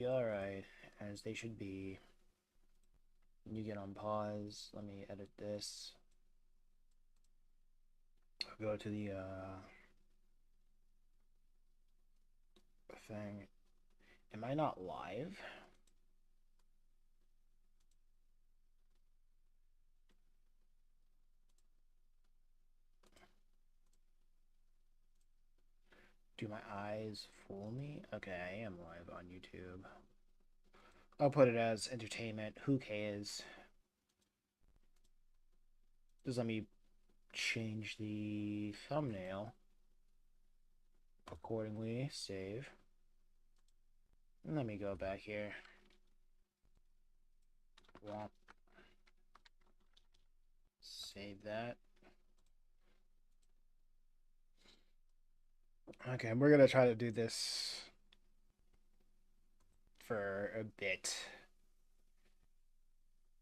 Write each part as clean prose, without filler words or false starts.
Be alright, as they should be. You get on pause. Let me edit this. Go to the thing. Am I not live? Do my eyes fool me? Okay, I am live on YouTube. I'll put it as entertainment. Who cares? Just let me change the thumbnail accordingly. Save. And let me go back here. Save that. Okay, we're gonna try to do this for a bit.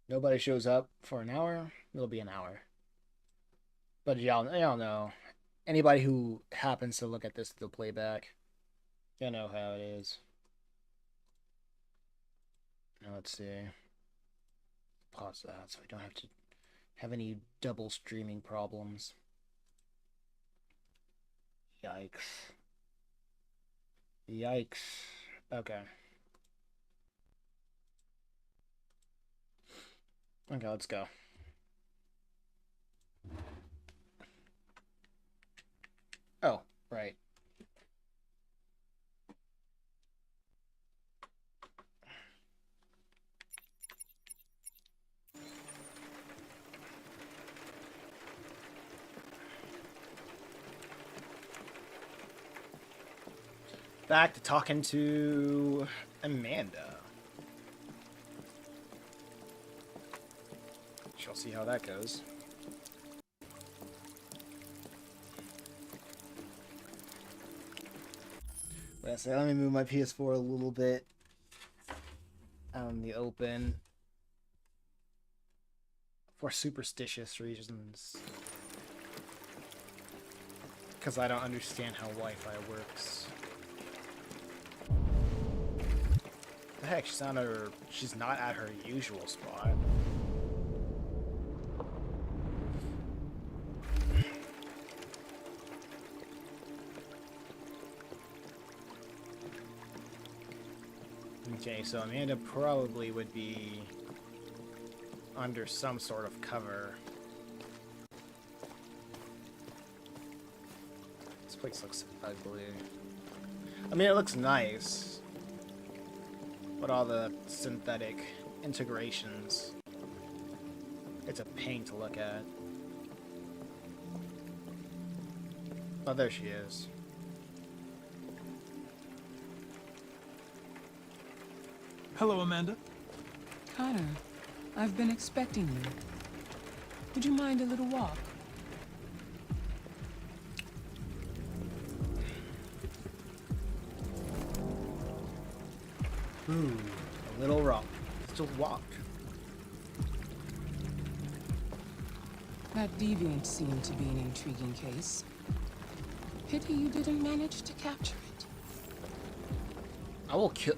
Nobody shows up for an hour, it'll be an hour. But y'all know. Anybody who happens to look at this through playback, you know how it is. Now let's see. Pause that so we don't have to have any double streaming problems. Yikes. Yikes. Okay. Okay, let's go. Oh, right. Back to talking to Amanda. Shall see how that goes. Let me move my PS4 a little bit out in the open for superstitious reasons. Because I don't understand how Wi-Fi works. The heck, she's not at her usual spot. Okay, so Amanda probably would be under some sort of cover. This place looks ugly. I mean, it looks nice, but all the synthetic integrations, it's a pain to look at. Oh, there she is. Hello, Amanda. Connor, I've been expecting you. Would you mind a little walk? Ooh, a little rough. Still walk. That deviant seemed to be an intriguing case. Pity you didn't manage to capture it. I will kill...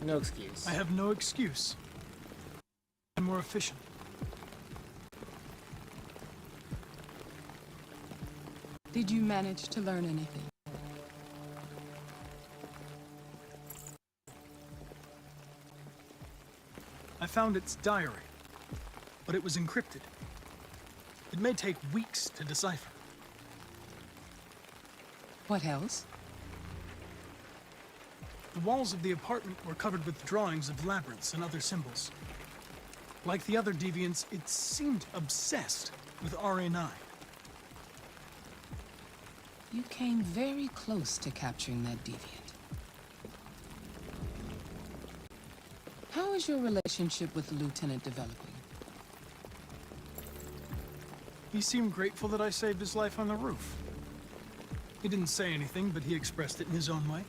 no excuse. I have no excuse. I'm more efficient. Did you manage to learn anything? I found its diary, but it was encrypted. It may take weeks to decipher. What else? The walls of the apartment were covered with drawings of labyrinths and other symbols. Like the other deviants, it seemed obsessed with RA9. You came very close to capturing that deviant. How is your relationship with the Lieutenant developing? He seemed grateful that I saved his life on the roof. He didn't say anything, but he expressed it in his own way.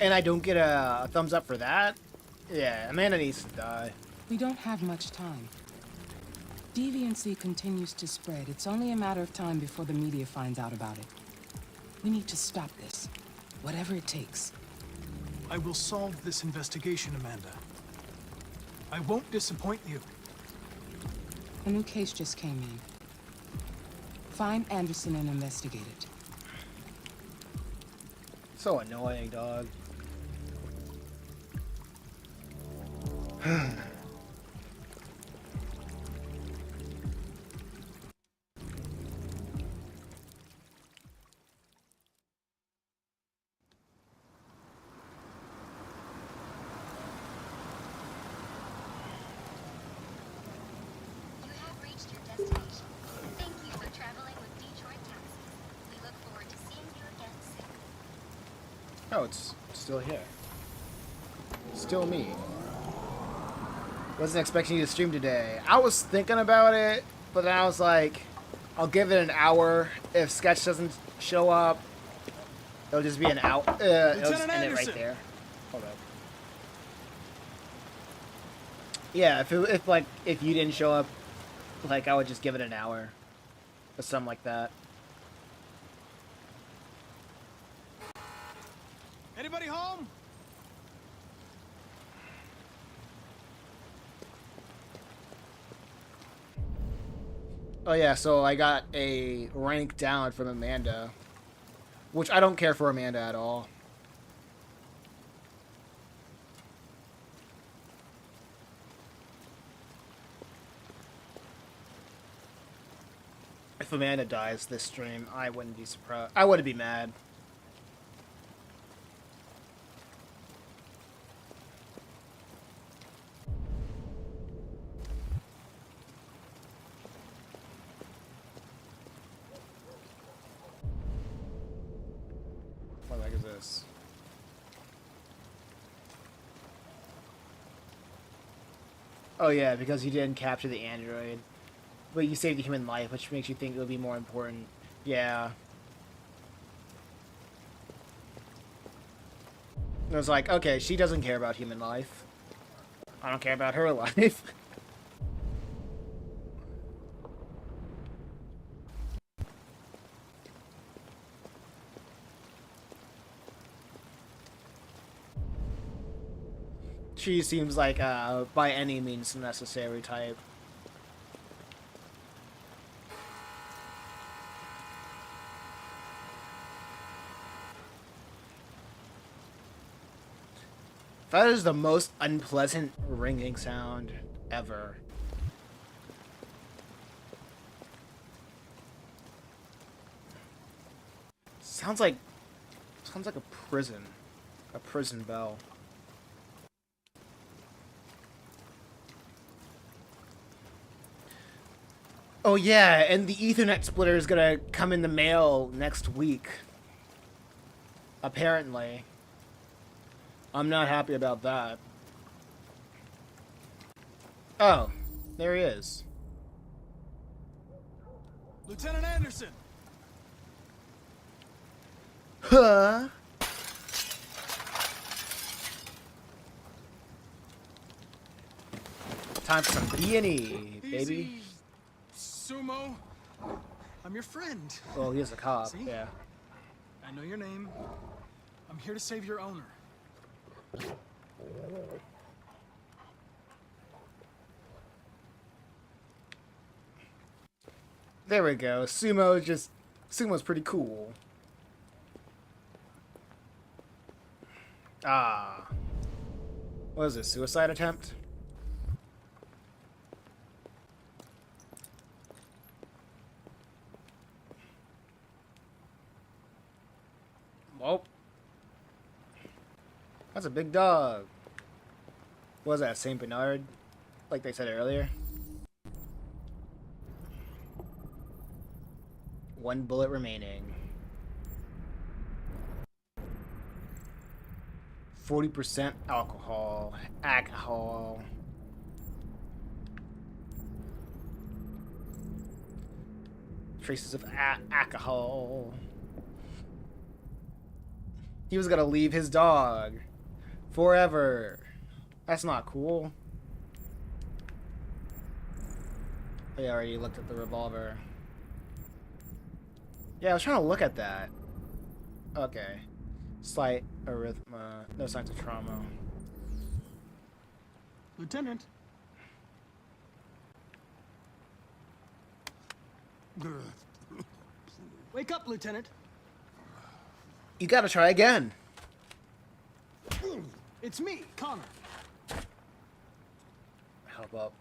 And I don't get a thumbs up for that? Yeah, Amanda needs to die. We don't have much time. Deviancy continues to spread. It's only a matter of time before the media finds out about it. We need to stop this. Whatever it takes. I will solve this investigation, Amanda. I won't disappoint you. A new case just came in. Find Anderson and investigate it. So annoying, dog. Oh, it's still here. Still me. Wasn't expecting you to stream today. I was thinking about it, but then I was like, I'll give it an hour. If Sketch doesn't show up, it'll just be an hour. It'll just end it right there. Hold up. Yeah, if you didn't show up, like I would just give it an hour, or something like that. Anybody home? Oh yeah, so I got a rank down from Amanda, which I don't care for Amanda at all. If Amanda dies this stream, I wouldn't be surprised. I wouldn't be mad. What the heck is this? Oh yeah, because you didn't capture the android. But you saved a human life, which makes you think it would be more important. Yeah. It was like, okay, she doesn't care about human life. I don't care about her life. She seems like by any means necessary type. That is the most unpleasant ringing sound ever. Sounds like a prison bell. Oh yeah, and the Ethernet splitter is gonna come in the mail next week. Apparently. I'm not happy about that. Oh, there he is. Lieutenant Anderson! Huh? Time for some B&E, baby. Easy, Sumo. I'm your friend. Well, he is a cop, See? yeah. I know your name. I'm here to save your owner. There we go. Sumo's pretty cool. Ah. What is this? Suicide attempt? Well. That's a big dog. What was that, St. Bernard? Like they said earlier. One bullet remaining. 40% alcohol. Alcohol. Traces of alcohol. He was gonna leave his dog. Forever. That's not cool. I already looked at the revolver. Yeah, I was trying to look at that. Okay. Slight arrhythmia. No signs of trauma. Lieutenant. Wake up, Lieutenant. You gotta try again. It's me, Connor. Help up.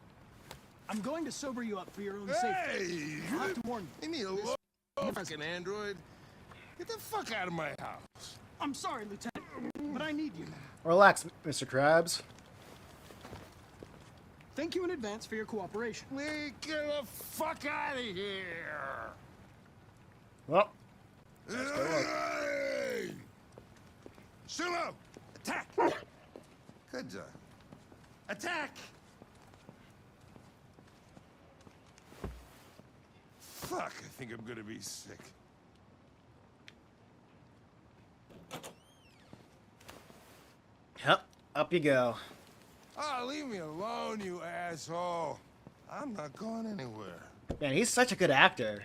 I'm going to sober you up for your own safety. Hey! I'll have to warn you. Leave me alone, fucking android. Get the fuck out of my house. I'm sorry, Lieutenant, but I need you. Relax, Mr. Krabs. Thank you in advance for your cooperation. Get the fuck out of here! Well, Hey! Sumo! Attack! Good job. Attack! Fuck, I think I'm gonna be sick. yep. Up you go. Oh, leave me alone, you asshole. I'm not going anywhere. Man, he's such a good actor.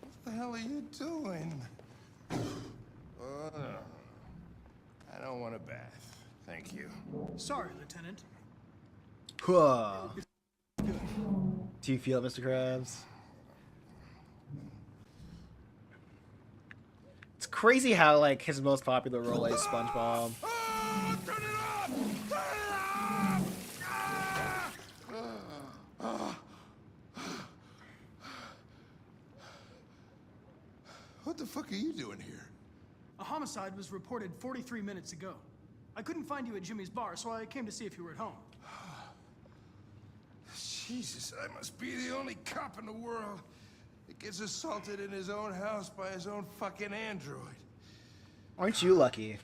What the hell are you doing? I don't want a bath. Thank you. Sorry, Lieutenant. Huh. Do you feel it, Mr. Krabs? It's crazy how, like, his most popular role is SpongeBob. Oh, turn it off! Turn it off! Ah! What the fuck are you doing here? A homicide was reported 43 minutes ago. I couldn't find you at Jimmy's bar, so I came to see if you were at home. Jesus, I must be the only cop in the world that gets assaulted in his own house by his own fucking android. Aren't you lucky?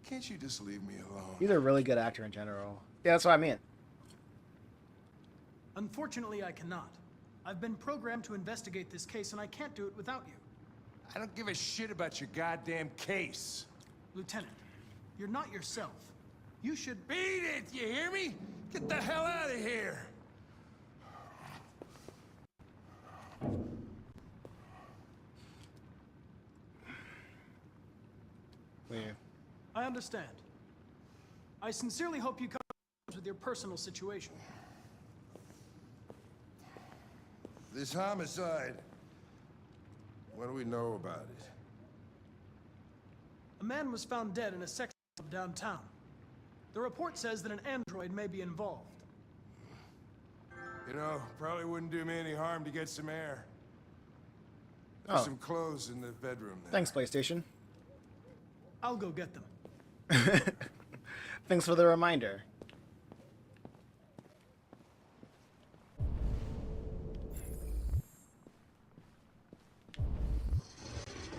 Can't you just leave me alone? He's a really good actor in general. Yeah, that's what I mean. Unfortunately, I cannot. I've been programmed to investigate this case, and I can't do it without you. I don't give a shit about your goddamn case. Lieutenant, you're not yourself. You should... Beat it, you hear me? Get the hell out of here! Weird. I understand. I sincerely hope you come with your personal situation. This homicide, what do we know about it? A man was found dead in a sex club downtown. The report says that an android may be involved. You know, probably wouldn't do me any harm to get some air. Oh. There's some clothes in the bedroom there. Thanks, PlayStation. I'll go get them. Thanks for the reminder.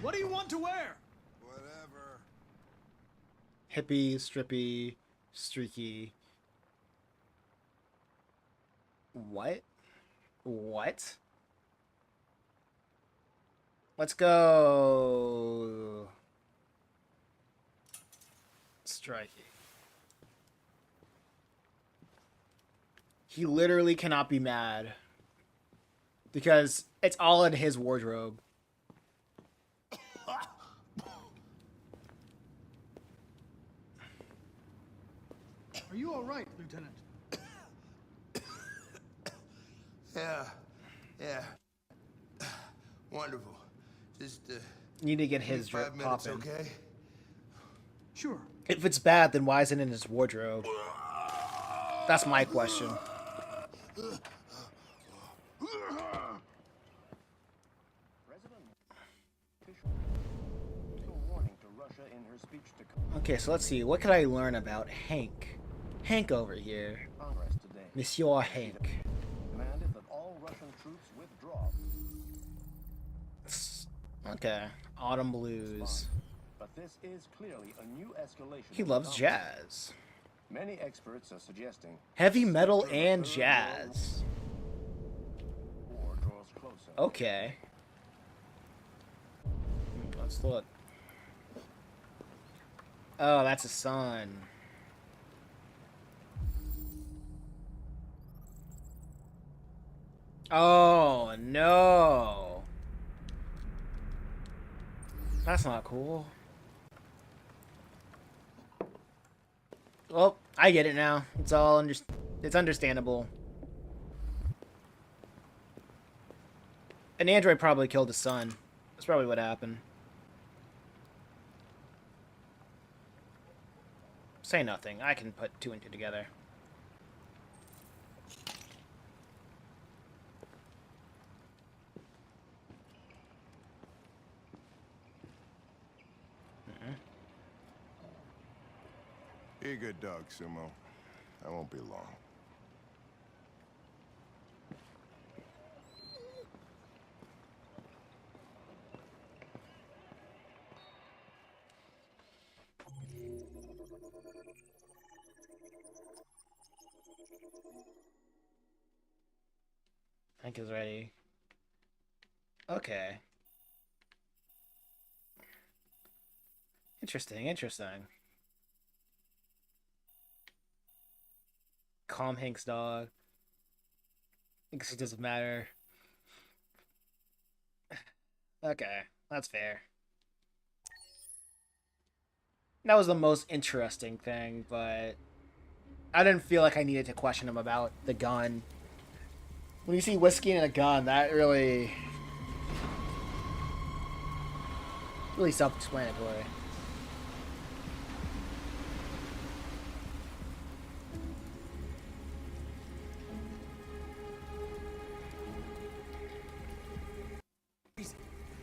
What do you want to wear? Whatever. Hippie, strippy, streaky. What? What? Let's go. Striking. He literally cannot be mad. Because it's all in his wardrobe. Are you all right, Lieutenant? Yeah. Wonderful. Just, Need to get his drip 5 minutes, popping. okay? Sure. If it's bad, then why isn't it in his wardrobe? That's my question. Okay, so let's see. What could I learn about Hank? Hank over here. Monsieur Hank. Demanded that all Russian troops withdraw. Okay. Autumn Blues. But this is clearly a new escalation. He loves jazz. Many experts are suggesting Heavy metal and jazz. war draws closer. Okay. Let's look. Oh, that's a son. Oh, no. That's not cool. Well, I get it now. It's all it's understandable. An android probably killed his son. That's probably what happened. Say nothing. I can put two and two together. Be a good dog, Sumo. I won't be long. Tank is ready. Okay. Interesting, interesting. Calm Hank's dog. I guess it doesn't matter. Okay, that's fair. That was the most interesting thing, but I didn't feel like I needed to question him about the gun. When you see whiskey and a gun, that really self-explanatory.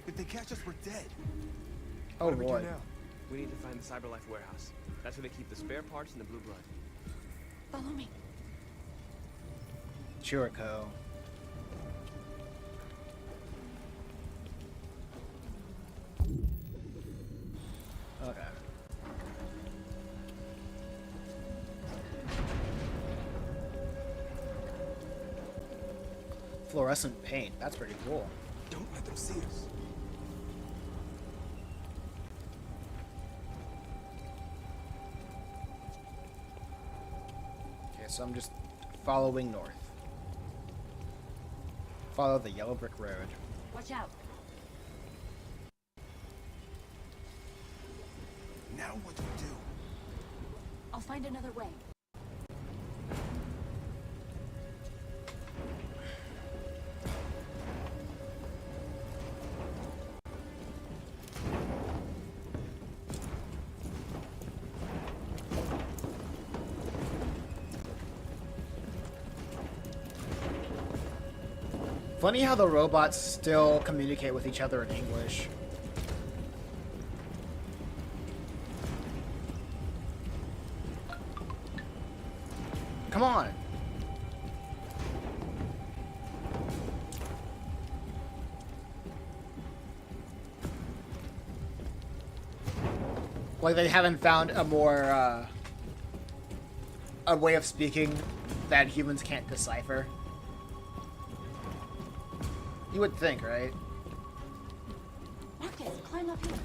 If they catch us, we're dead. Oh, What do we do boy. now? We need to find the CyberLife warehouse. That's where they keep the spare parts and the blue blood. Follow me. Churiko. Okay. Fluorescent paint. That's pretty cool. Don't let them see us. Okay, so I'm just following north. Follow the yellow brick road. Watch out. Now what do we do? I'll find another way. Funny how the robots still communicate with each other in English. Come on. Like they haven't found a more a way of speaking that humans can't decipher. You would think, right? Marcus, climb up here.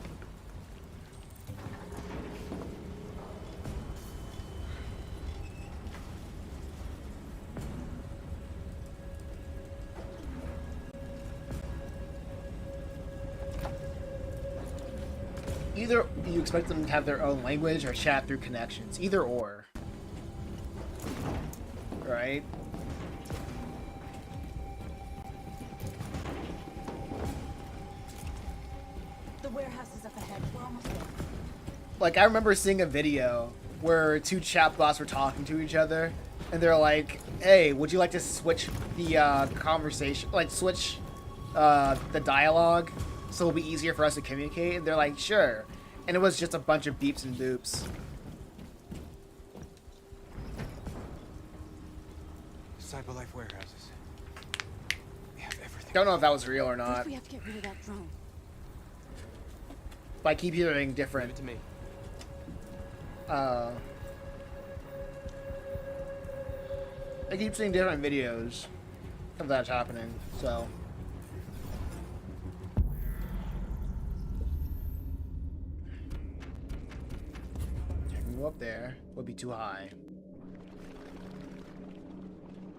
Either you expect them to have their own language or chat through connections. Either or. Right? The warehouse is up ahead. We're almost there. Like, I remember seeing a video where two chatbots were talking to each other, and they're like, hey, would you like to switch the conversation, like, switch the dialogue so it'll be easier for us to communicate? And they're like, sure. And it was just a bunch of beeps and boops. CyberLife warehouses. We have everything. Don't know if that was real or First, not, we have to get rid of that drone. but I keep hearing Give it different, to me. I keep seeing different videos of that happening, so. I can go up there. Would be too high.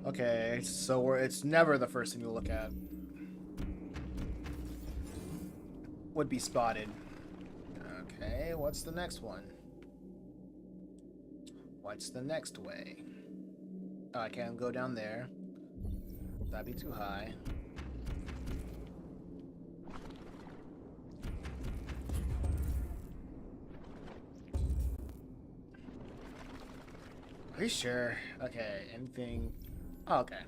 Okay, so it's never the first thing you look at. Would be spotted. Okay, what's the next one? What's the next way? Oh, I can't go down there. That'd be too high. Are you sure? Okay, anything... Oh, okay.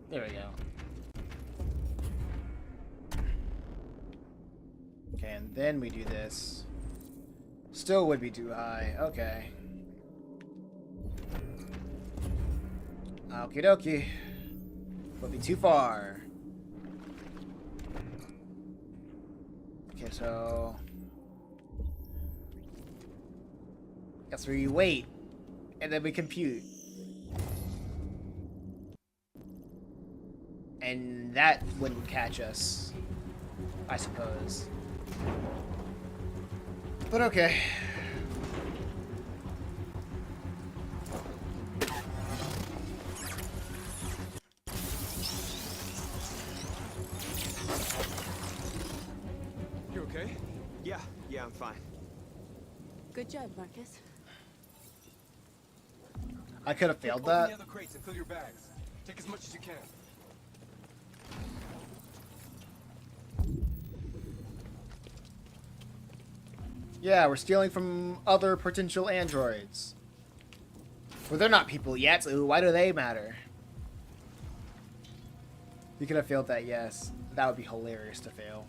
There we go. Okay, and then we do this. Still would be too high. Okay. Okie dokie. Would be too far. Okay, so... Guess we wait. And then we compute. And that wouldn't catch us, I suppose. But okay. You okay? Yeah, I'm fine. Good job, Marcus. I could have failed Open that. the other crates and fill your bags. Take as much as you can. Yeah, we're stealing from other potential androids. Well, they're not people yet, so why do they matter? You could have failed that, yes. That would be hilarious to fail.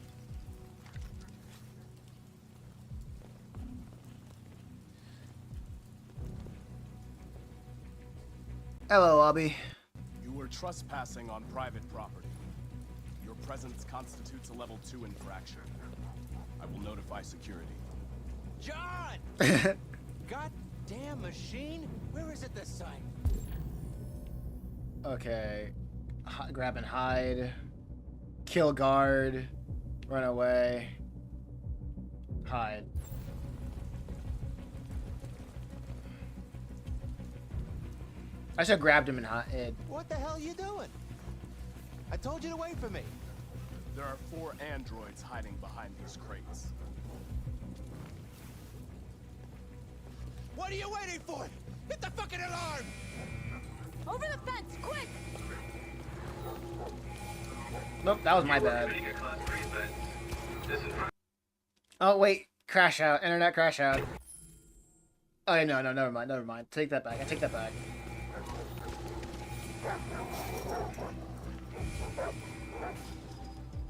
Hello, Lobby. You were trespassing on private property. Your presence constitutes a level 2 infraction. I will notify security. John! Goddamn machine! Where is it this time? Okay. Grab and hide. Kill guard. Run away. Hide. I should have grabbed him and hid. What the hell are you doing? I told you to wait for me. There are 4 androids hiding behind these crates. What are you waiting for? Hit the fucking alarm! Over the fence, quick! Nope, that was my bad. Oh wait, crash out. Internet crash out. Oh no, never mind. Take that back. I take that back.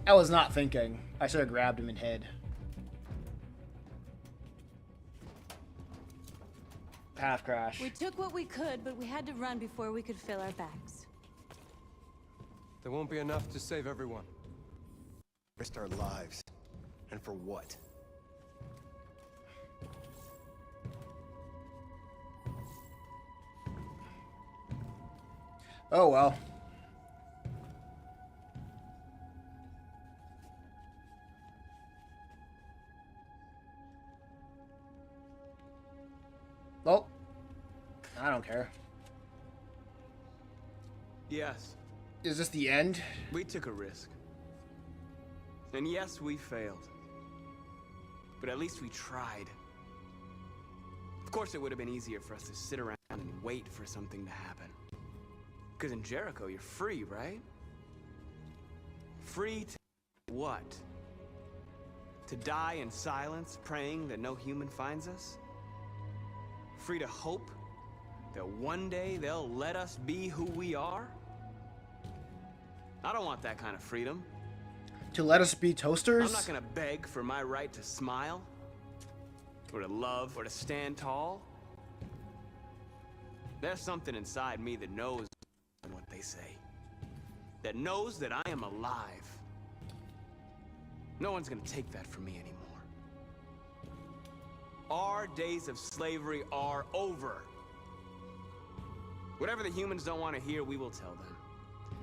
I was not thinking. I should have grabbed him and hid. Path crash. We took what we could, but we had to run before we could fill our bags. There won't be enough to save everyone. Risked our lives. And for what? Oh well. Well, I don't care. Yes, Is this the end? we took a risk. And yes, we failed. But at least we tried. Of course, it would have been easier for us to sit around and wait for something to happen. Because in Jericho, you're free, right? Free to what? To die in silence, praying that no human finds us? Free to hope that one day they'll let us be who we are? I don't want that kind of freedom. To let us be toasters? I'm not gonna beg for my right to smile, or to love, or to stand tall. There's something inside me that knows what they say. That knows that I am alive. No one's gonna take that from me anymore. Our days of slavery are over. Whatever the humans don't want to hear, we will tell them.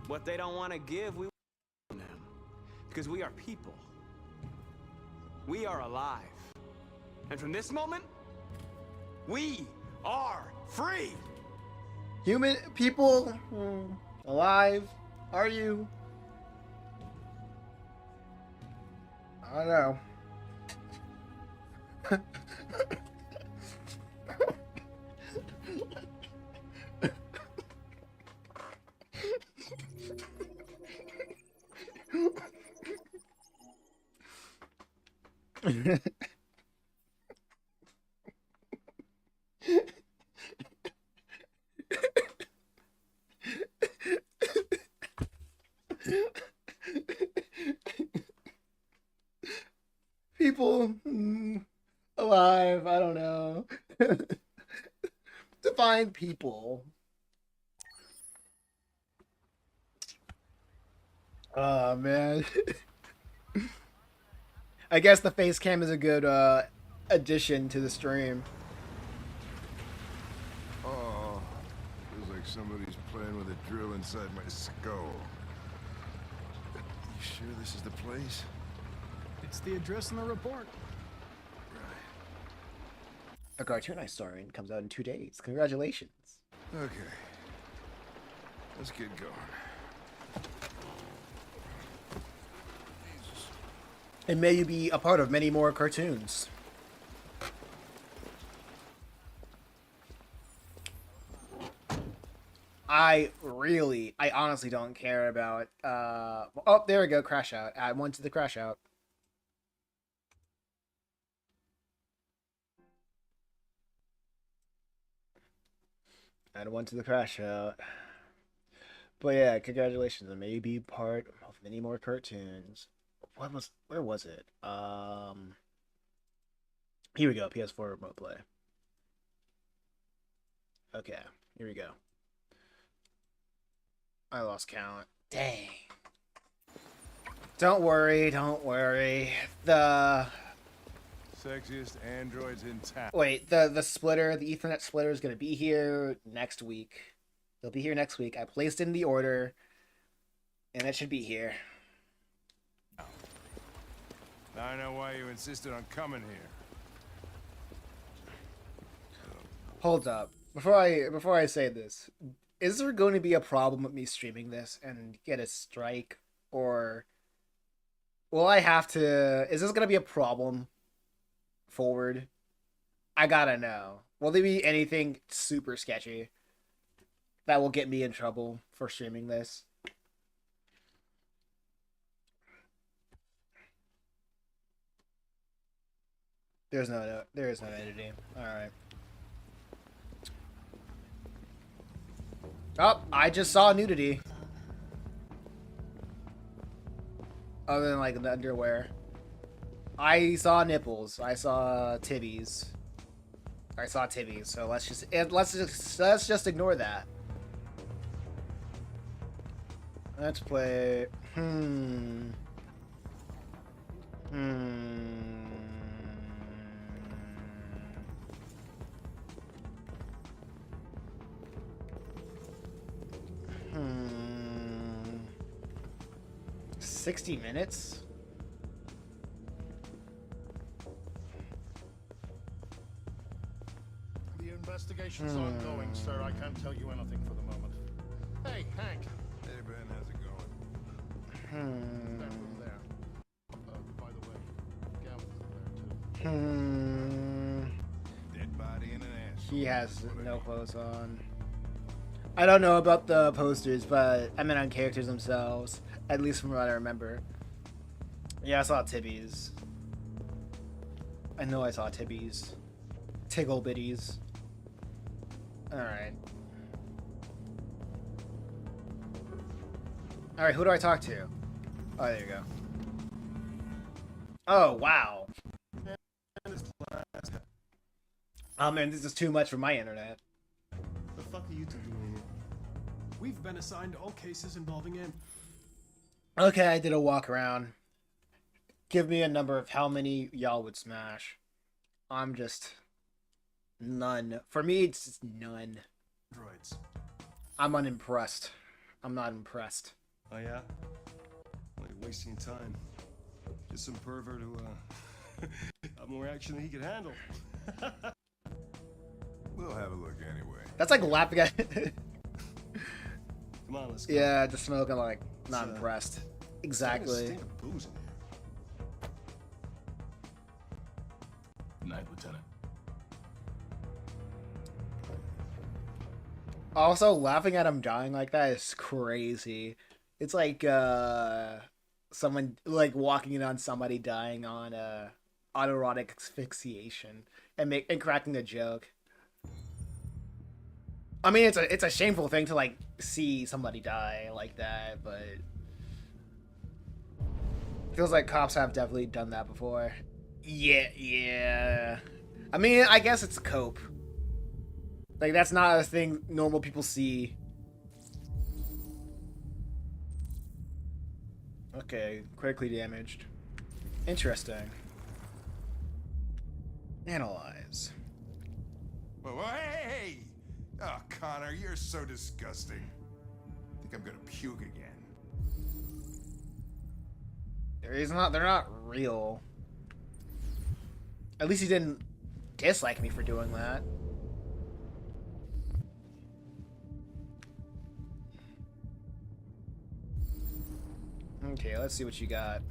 What they don't want to give, we will tell them. Because we are people. We are alive. And from this moment, we are free! Human people alive? Are you? I don't know. People alive, I don't know. Define people. Oh man. I guess the face cam is a good addition to the stream. Oh, feels like somebody's playing with a drill inside my skull. You sure this is the place? It's the address in the report. A cartoon I star in comes out in 2 days. Congratulations. Okay. Let's get going. And may you be a part of many more cartoons. I honestly don't care about, oh, there we go, crash out. Add one to the crash out. Add one to the crash out. But yeah, congratulations, and may you be part of many more cartoons. Where was it? Here we go, PS4 remote play. Okay, here we go. I lost count. Dang. Don't worry. The Sexiest androids in town. wait, the splitter, the Ethernet splitter is gonna be here next week. They'll be here next week. I placed in the order, and it should be here. Now I know why you insisted on coming here. Hold up. Before I say this, is there going to be a problem with me streaming this and get a strike, or will I have to? Is this going to be a problem forward? I gotta know. Will there be anything super sketchy that will get me in trouble for streaming this? There is no editing. All right. Oh, I just saw nudity. Other than like the underwear. I saw nipples. I saw titties. So let's just ignore that. Let's play. Hmm. 60 minutes? The investigation's ongoing, sir. I can't tell you anything for the moment. Hey, Hank. Hey, Ben, how's it going? That room there. By the way, Gavin's in there, too. Dead body in an ass. He has no clothes on. I don't know about the posters, but I meant on characters themselves. At least from what I remember. Yeah, I saw tibbies. I know I saw tibbies. Tiggle bitties. Alright. Alright, who do I talk to? Oh, there you go. Oh, wow. Oh man, this is too much for my internet. The fuck are you two doing here? We've been assigned all cases involving him. Okay, I did a walk around. Give me a number of how many y'all would smash. I'm just none. For me, it's just none. Droids. I'm unimpressed. I'm not impressed. Oh yeah? Well, you're wasting time. Just some pervert who, got more action than he could handle. We'll have a look anyway. That's like laughing at. Come on, let's go. Yeah, just smoking like not impressed. Exactly. Stink of booze in here. Good night, Lieutenant. Also, laughing at him dying like that is crazy. It's like someone like walking in on somebody dying on autoerotic asphyxiation and cracking a joke. I mean, it's a shameful thing to like see somebody die like that, but feels like cops have definitely done that before. Yeah. I mean, I guess it's a cope. Like, that's not a thing normal people see. Okay, critically damaged. Interesting. Analyze. Whoa, hey! Oh, Connor, you're so disgusting. I think I'm gonna puke again. They're not real. At least he didn't dislike me for doing that. Okay, let's see what you got.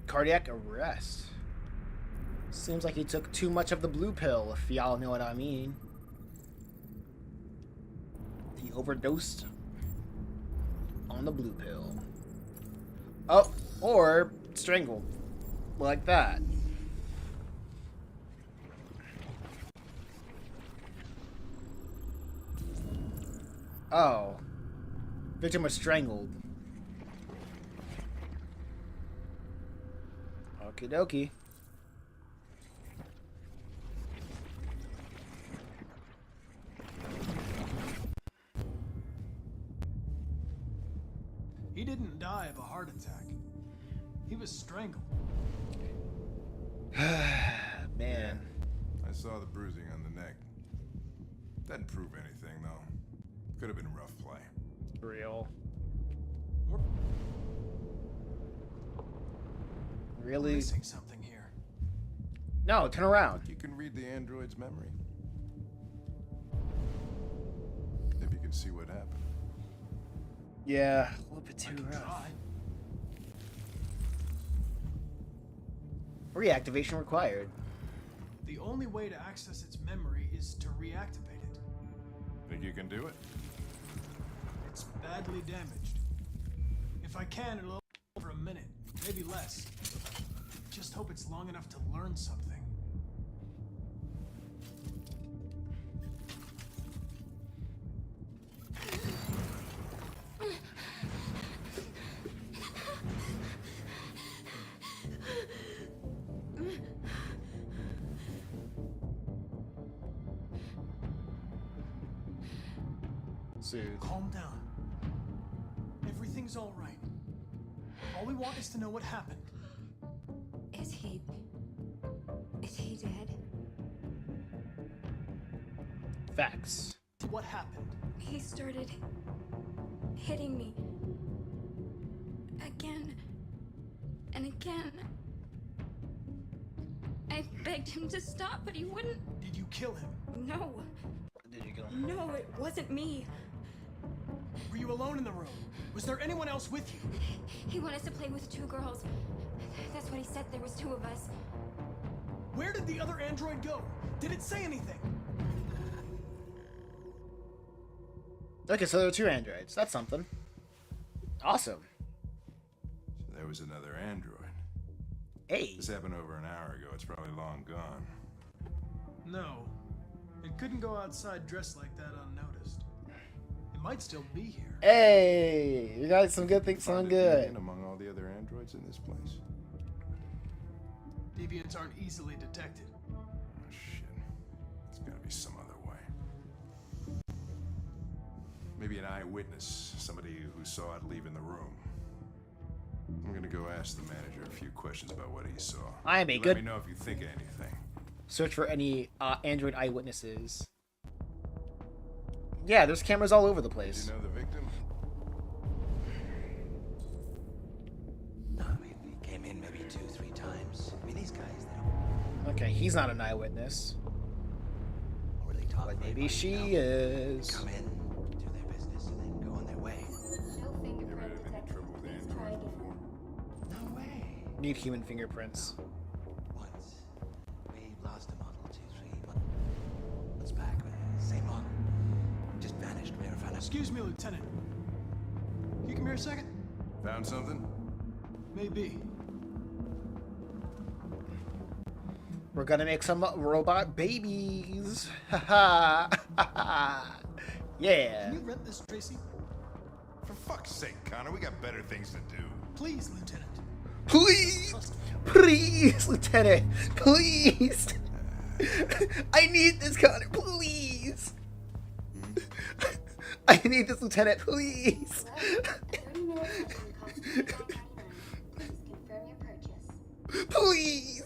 Cardiac arrest. Seems like he took too much of the blue pill, if y'all know what I mean. He overdosed on the blue pill. Oh, or strangled. Like that. Oh. Victim was strangled. Okie dokie. He didn't die of a heart attack. He was strangled. Man. I saw the bruising on the neck. Doesn't prove anything, though. Could have been rough play. Real. Really? We're missing something here. No, turn around. You can read the android's memory. If you can see what happened. Yeah, a little bit too rough. Try. Reactivation required. The only way to access its memory is to reactivate it. Think you can do it? It's badly damaged. If I can, it'll over a minute, maybe less. Just hope it's long enough to learn something. Soothe. Calm down. Everything's all right. All we want is to know what happened. Is he dead? Facts. What happened? He started hitting me. Again and again. I begged him to stop, but he wouldn't. Did you kill him? No. Did you kill him? No, it wasn't me. Were you alone in the room? Was there anyone else with you? He wanted us to play with two girls. That's what he said. There was two of us. Where did the other android go? Did it say anything? Okay, so there are two androids. That's something. Awesome. So there was another android. Hey. This happened over an hour ago. It's probably long gone. No. It couldn't go outside dressed like that unnoticed. It might still be here. Hey, you got some good things. Sound good. Among all the other androids in this place. Deviants aren't easily detected. Oh shit. There's gotta be some other way. Maybe an eyewitness, somebody who saw it leaving the room. I'm gonna go ask the manager a few questions about what he saw. I am a Let good. me know if you think of anything. Search for any android eyewitnesses. Yeah, there's cameras all over the place. Did you know the victim? No, I mean, he came in maybe 2-3 times. I mean, these guys, they don't Okay, he's not an eyewitness. really talk. But very maybe much, she you know. is. Come in, do their business, and then go on their way. No fingerprint Any detected. trouble with Please androids try again. before? No way. Need human fingerprints. Once, we lost a model 2-3 months back. Same model. Just vanished. We never found out. Excuse me, Lieutenant. You come here a second? Found something? Maybe. We're gonna make some robot babies. Ha ha. Yeah. Can you rent this, Tracy? For fuck's sake, Connor, we got better things to do. Please, Lieutenant. Please, please, Lieutenant, please. I need this, Connor, please. I need this, Lieutenant, please. Please.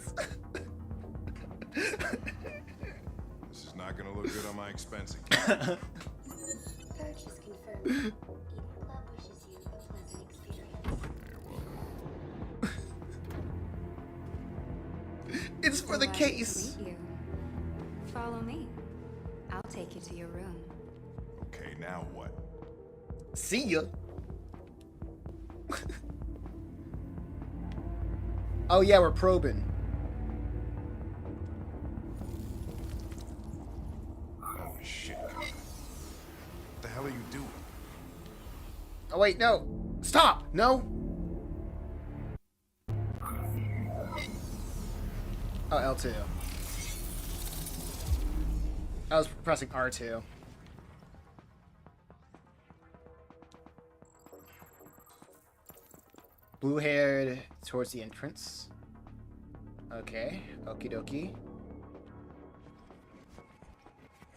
This is not gonna look good on my expense account. Purchase confirmed. Eden Club wishes you a pleasant experience. You're welcome. It's for the Delighted to case. meet you. Follow me. I'll take you to your room. Okay, now what? See ya. Oh yeah, we're probing. Oh shit. What the hell are you doing? Oh wait, no. Stop! No! Oh, L2. I was pressing R2. Blue-haired towards the entrance. Okay, okie dokie.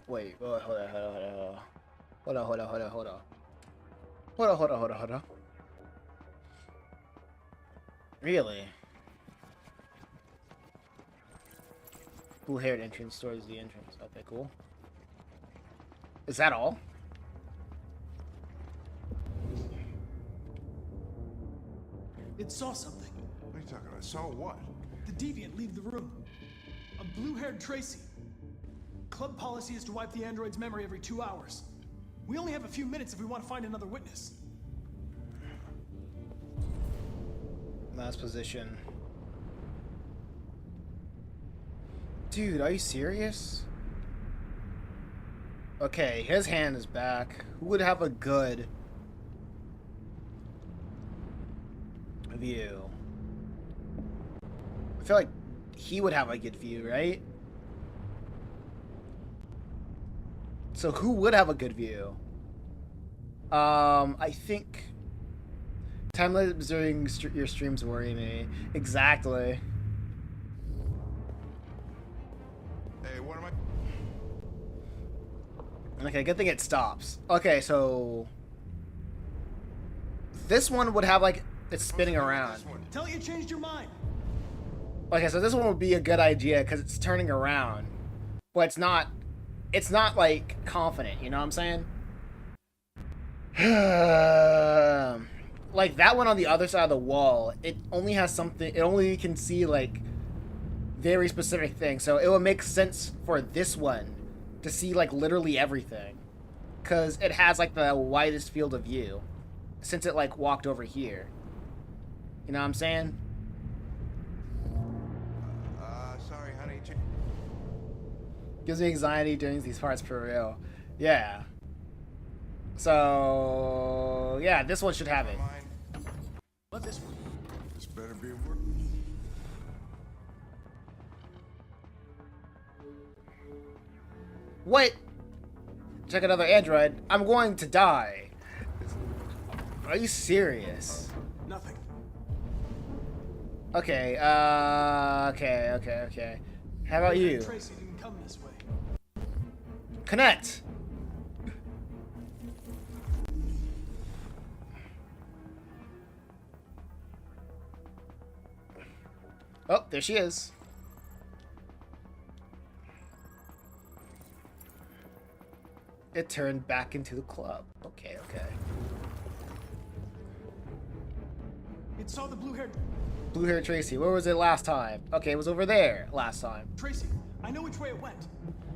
Wait, hold on. Hold on. Really? Blue-haired entrance towards the entrance. Okay, cool. Is that all? It saw something. What are you talking about? Saw what? The deviant leave the room. A blue-haired Tracy. Club policy is to wipe the android's memory every 2 hours. We only have a few minutes if we want to find another witness. Last position. Dude, are you serious? Okay, his hand is back. Who would have a good view? I feel like he would have a good view, right? So who would have a good view? I think timeless observing your streams worry me. Exactly. Hey, what am I? Okay, good thing it stops. Okay, so this one would have like it's spinning around. Tell you changed your mind. Okay, so this one would be a good idea because it's turning around, but it's not like confident. You know what I'm saying? Like that one on the other side of the wall, it only has something. It only can see like very specific things. So it would make sense for this one to see like literally everything, because it has like the widest field of view, since it like walked over here. You know what I'm saying? Sorry, honey. Gives me anxiety doing these parts for real. Yeah. So yeah, this one should have it. What this one? This better be work. What? Check another android. I'm going to die. Are you serious? Nothing. Okay, okay. How about you? Tracy didn't come this way. Connect! Oh, there she is. It turned back into the club. Okay. It saw the blue-haired... Blue-haired Tracy. Where was it last time? Okay, it was over there last time. Tracy, I know which way it went.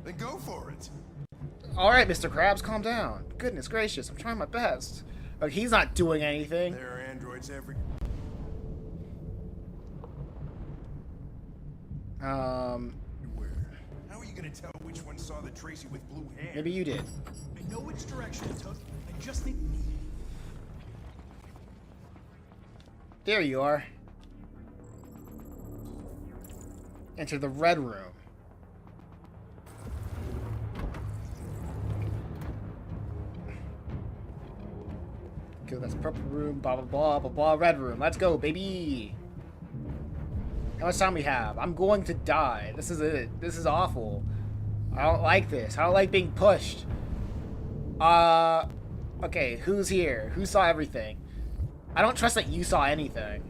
Then go for it. Alright, Mr. Krabs, calm down. Goodness gracious, I'm trying my best. Like, he's not doing anything. There are androids every... Where? How are you gonna tell which one saw the Tracy with blue hair? Maybe you did. I know which direction it took. I just need... There you are. Enter the red room. Okay, that's purple room, blah, blah, blah, blah, blah, red room. Let's go, baby. How much time we have? I'm going to die. This is it. This is awful. I don't like this. I don't like being pushed. Okay, who's here? Who saw everything? I don't trust that you saw anything.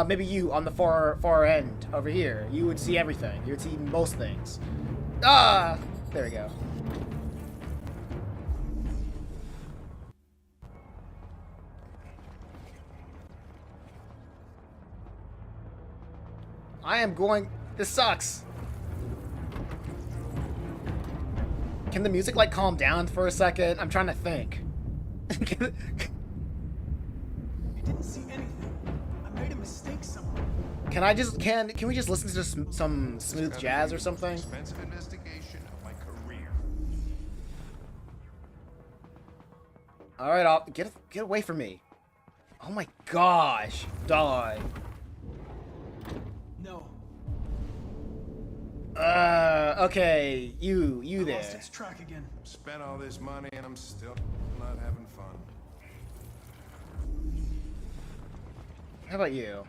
Maybe you on the far end over here. You would see everything. You would see most things. Ah! There we go. I am going... This sucks. Can the music, like, calm down for a second? I'm trying to think. You didn't see anything. I made a mistake somewhere. Can I just... Can we just listen to some smooth jazz or something? Expensive investigation of my career. Alright, I'll... Get away from me. Oh my gosh. Die. No. Okay, you I there. lost its track again. Spent all this money and I'm still not having fun. How about you?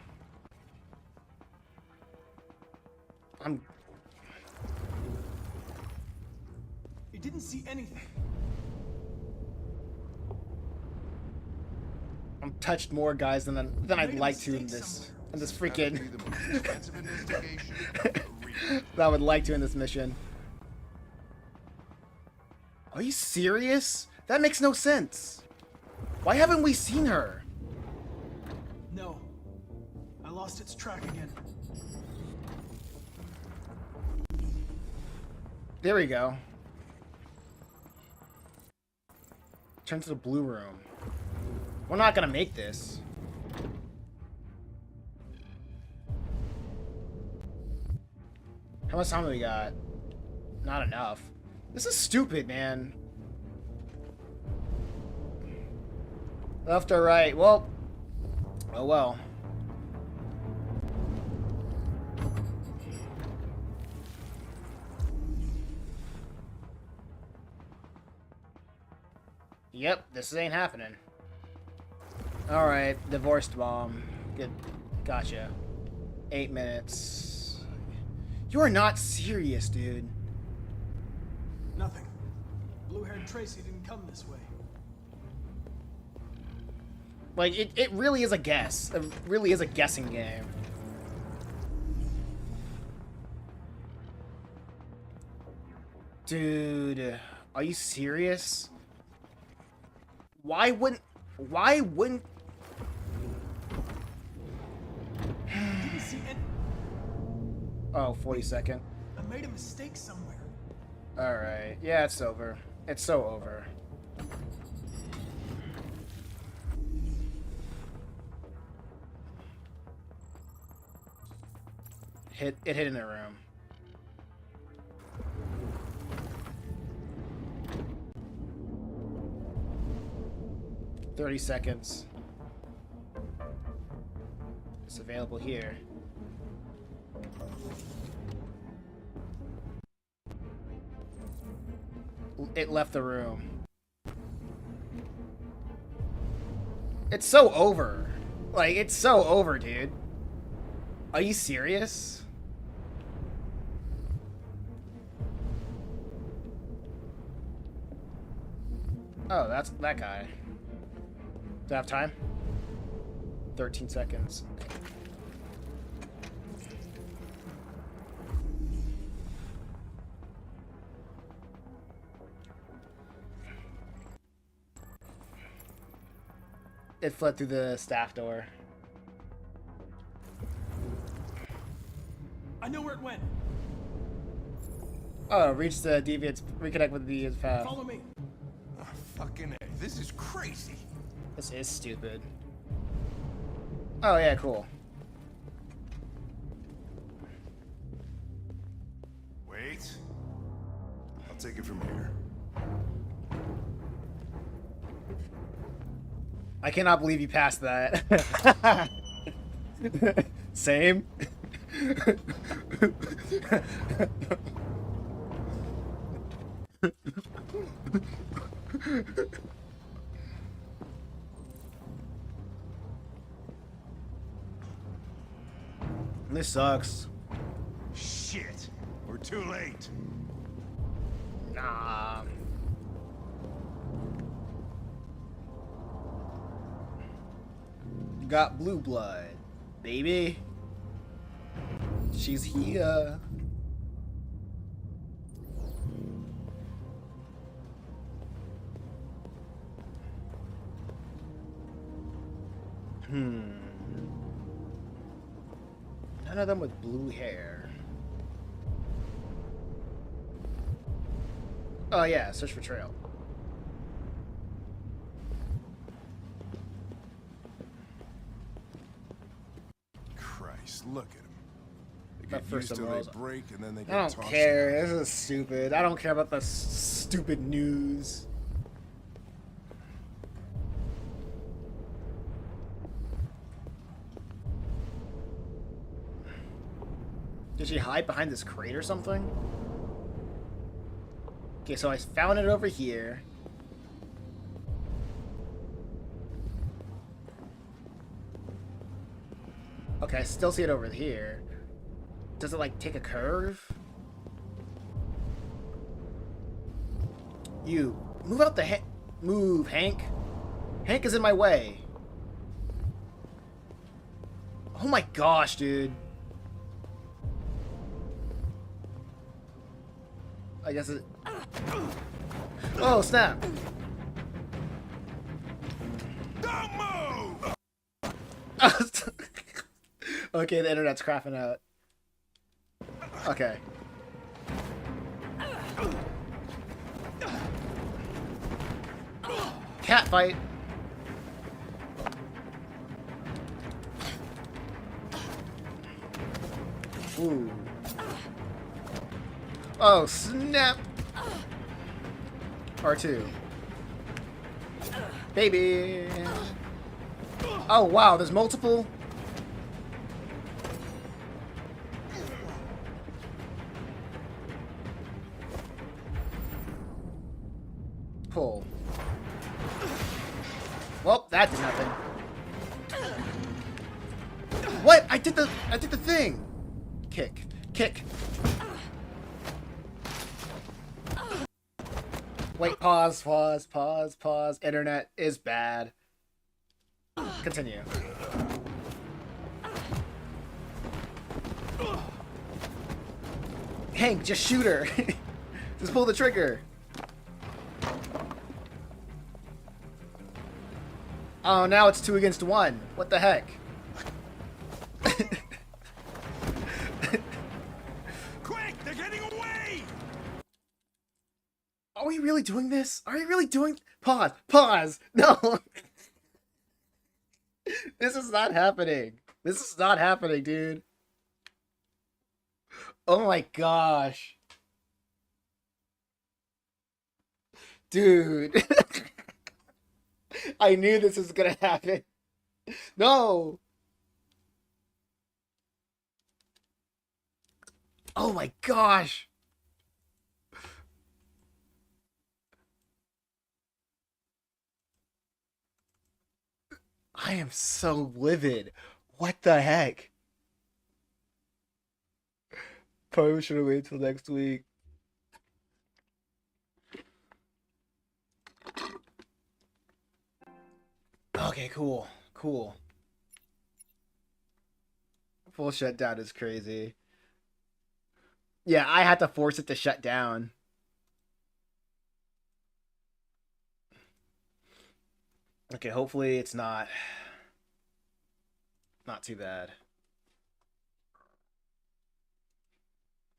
You didn't see anything. I'm touched more guys than I'd like to in this freaking that I would like to in this mission. Are you serious? That makes no sense. Why haven't we seen her? No. I lost its track again. There we go. Turn to the blue room. We're not gonna make this. How much time do we got? Not enough. This is stupid, man. Left or right? Well. Oh well. Yep, this ain't happening. Alright, divorced bomb. Good. Gotcha. 8 minutes. You are not serious, dude. Nothing. Blue-haired Tracy didn't come this way. Like, it really is a guess. It really is a guessing game. Dude, are you serious? Why wouldn't... Didn't see any... Oh, 42nd. I made a mistake somewhere. Alright. Yeah, it's over. It's so over. It hit in a room. $30 seconds. It's available here. It left the room. It's so over. Like, it's so over, dude. Are you serious? Oh, that's that guy. Do I have time? 13 seconds. It fled through the staff door. I know where it went. Oh, reach the deviants. Reconnect with the deviants path. Follow me. Oh, fucking A. This is crazy. This is stupid. Oh yeah, cool. Wait. I'll take it from here. I cannot believe you passed that. Same. This sucks. Shit! We're too late. Nah. Got blue blood, baby. She's here. None of them with blue hair. Oh yeah, search for trail. Christ, look at them. They But get first used of till all, they break, and then they get I don't tossed care. out. This is stupid. I don't care about the stupid news. Did she hide behind this crate or something? Okay, so I found it over here. Okay, I still see it over here. Does it, like, take a curve? You, move out the move, Hank. Hank is in my way. Oh my gosh, dude. I guess it... Oh, snap. Don't move! Okay, the internet's crapping out. Okay. Cat fight. Ooh. Oh, snap. R2. Baby. Oh, wow, there's multiple. Pull. Well, that did nothing. What? I did the thing. Kick. Kick. Wait, pause. Internet is bad. Continue. Hank, just shoot her. Just pull the trigger. Oh, now it's 2 against 1. What the heck? Quick, they're getting away! Are we really doing this? Are we really doing... Pause. No. This is not happening. This is not happening, dude. Oh my gosh. Dude. I knew this was gonna happen. No. Oh my gosh. I am so livid. What the heck? Probably should have waited till next week. Okay, cool. Full shutdown is crazy. Yeah, I had to force it to shut down. Okay, hopefully it's not too bad.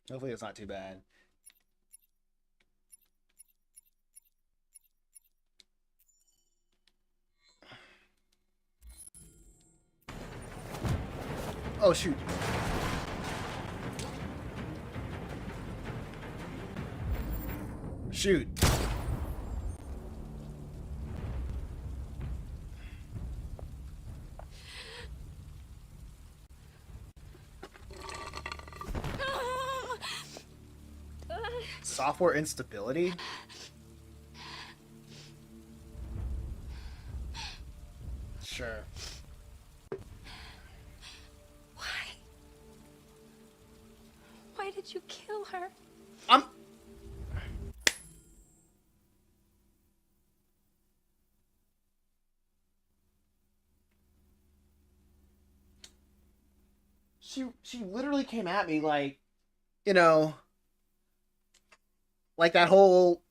Hopefully it's not too bad. Oh, shoot. Shoot. Software instability? Sure. Why did you kill her? She literally came at me like, you know, like that whole.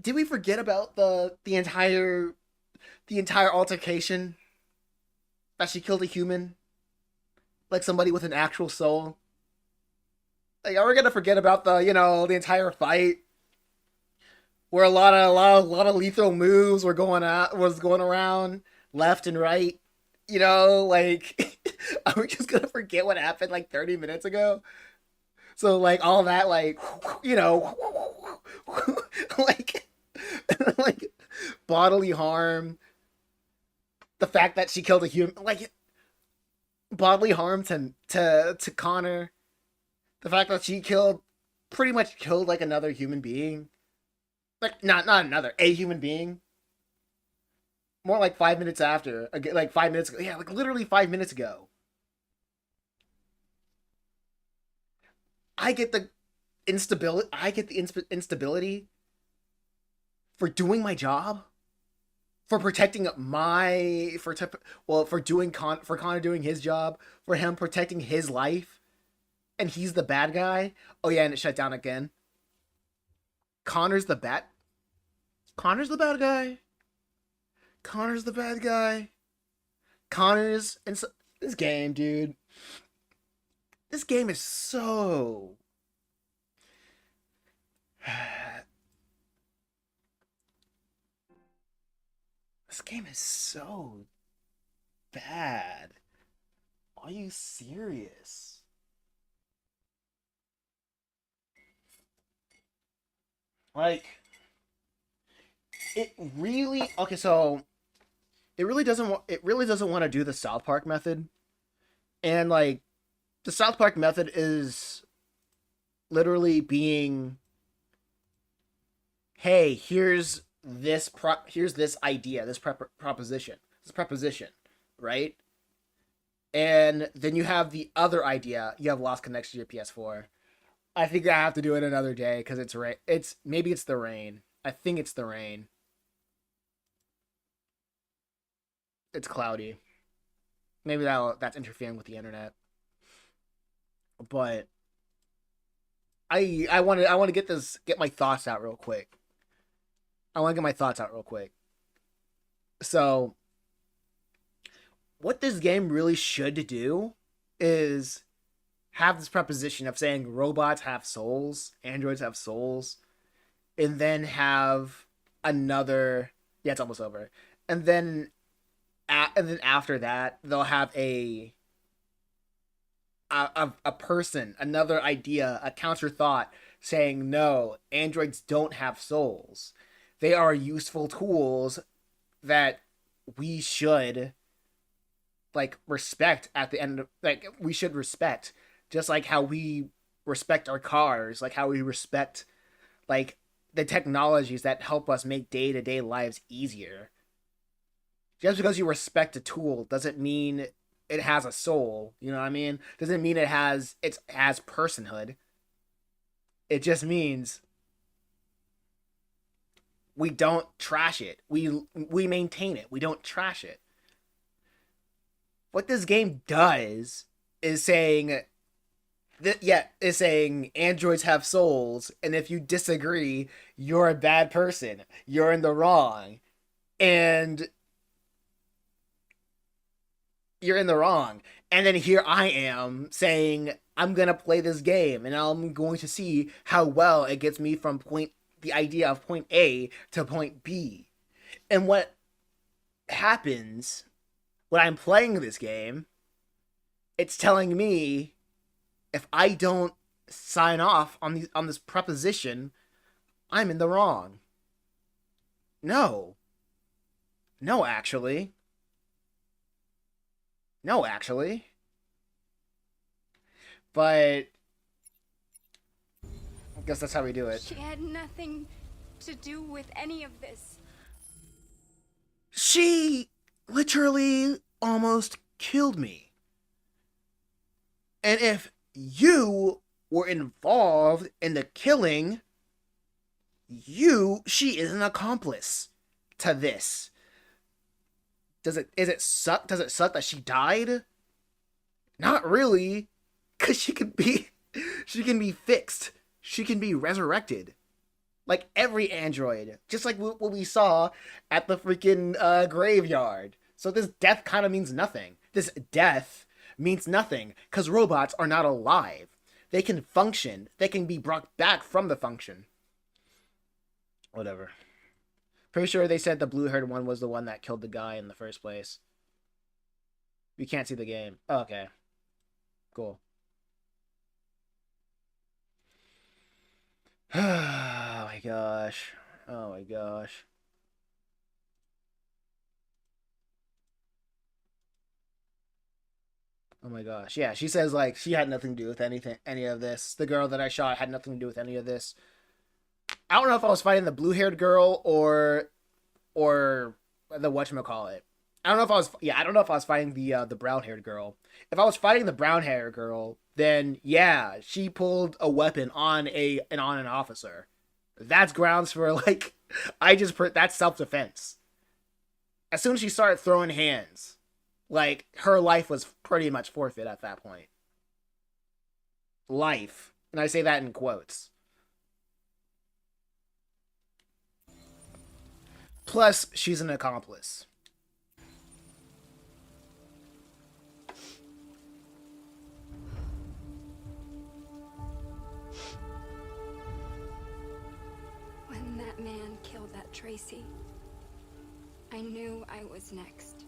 Did we forget about the entire altercation? That she killed a human? Like somebody with an actual soul? Like, are we gonna forget about the entire fight? Where a lot of lethal moves was going around left and right? Like are we just gonna forget what happened like 30 minutes ago? So like all that like like like bodily harm, the fact that she killed a human, like bodily harm to Connor, the fact that she pretty much killed like another human being, like not another, a human being. More like 5 minutes after, like 5 minutes ago, yeah, like literally 5 minutes ago. I get the instability. I get the instability for doing my job, for protecting for Connor doing his job, for him protecting his life, and he's the bad guy. Oh yeah, and it shut down again. Connor's the bad guy. Connor's the bad guy. Connor's and this game, dude. This game is so. This game is so bad. Are you serious? Like, it really okay. So it really doesn't want to do the South Park method, and like the South Park method is literally being, hey, here's this idea, this preposition, right? And then you have the other idea. You have lost connection to your PS4. I think I have to do it another day because it's rain. Maybe it's the rain. I think it's the rain. It's cloudy. Maybe that's interfering with the internet. But I want to get my thoughts out real quick. So, what this game really should do is have this preposition of saying robots have souls, androids have souls, and then have another. Yeah, it's almost over. And then after that, they'll have a person, another idea, a counter thought saying, no, androids don't have souls. They are useful tools that we should like respect at the end of, like we should respect, just like how we respect our cars, like how we respect like the technologies that help us make day-to-day lives easier. Just because you respect a tool doesn't mean it has a soul, you know what I mean? Doesn't mean it has personhood. It just means we don't trash it. We maintain it. We don't trash it. What this game does is saying androids have souls, and if you disagree, you're a bad person. You're in the wrong. And you're in the wrong. And then here I am saying I'm going to play this game and I'm going to see how well it gets me from the idea of point A to point B. And what happens when I'm playing this game, it's telling me if I don't sign off on this preposition, I'm in the wrong. No, actually. But I guess that's how we do it. She had nothing to do with any of this. She literally almost killed me. And if you were involved in the killing, she is an accomplice to this. Does it suck that she died? Not really, cuz she can be fixed. She can be resurrected. Like every android, just like what we saw at the freaking graveyard. So this death kind of means nothing. This death means nothing because robots are not alive. They can function. They can be brought back from the function. Whatever. Pretty sure they said the blue-haired one was the one that killed the guy in the first place. We can't see the game. Oh, okay. Cool. Oh my gosh. Oh my gosh. Oh my gosh. Yeah, she says like she had nothing to do with any of this. The girl that I shot had nothing to do with any of this. I don't know if I was fighting the blue-haired girl or the whatchamacallit. I don't know if I was fighting the brown-haired girl. If I was fighting the brown-haired girl, then yeah, she pulled a weapon on an officer. That's grounds for like that's self-defense. As soon as she started throwing hands, like her life was pretty much forfeit at that point. Life. And I say that in quotes. Plus, she's an accomplice. When that man killed that Tracy, I knew I was next.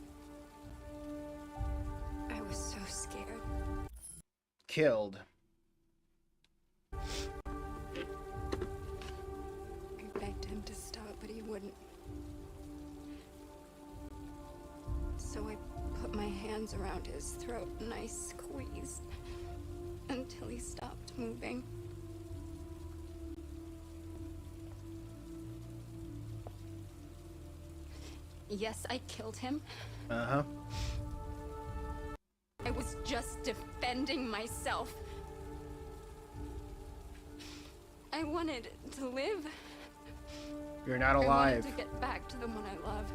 I was so scared. Killed. I begged him to stop, but he wouldn't. So I put my hands around his throat and I squeezed until he stopped moving. Yes, I killed him. Uh-huh. I was just defending myself. I wanted to live. You're not alive. I wanted to get back to the one I love.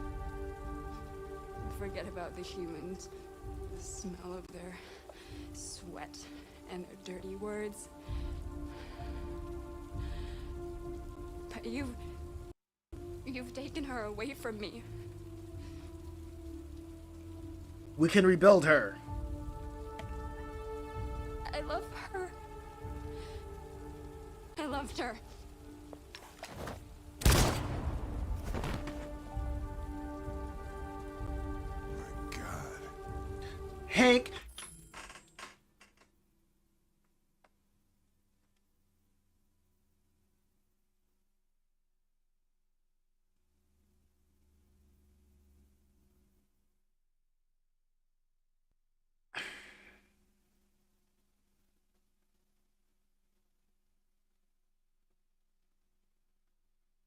Forget about the humans. The smell of their sweat and their dirty words. But you've taken her away from me. We can rebuild her. I love her. I loved her. Hank.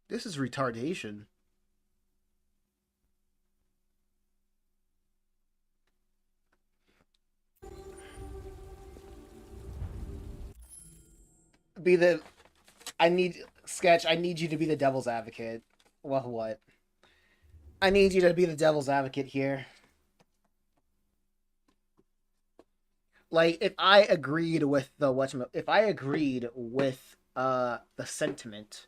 This is retardation. I need you to be the devil's advocate. Well, what? I need you to be the devil's advocate here. Like, if I agreed with the sentiment.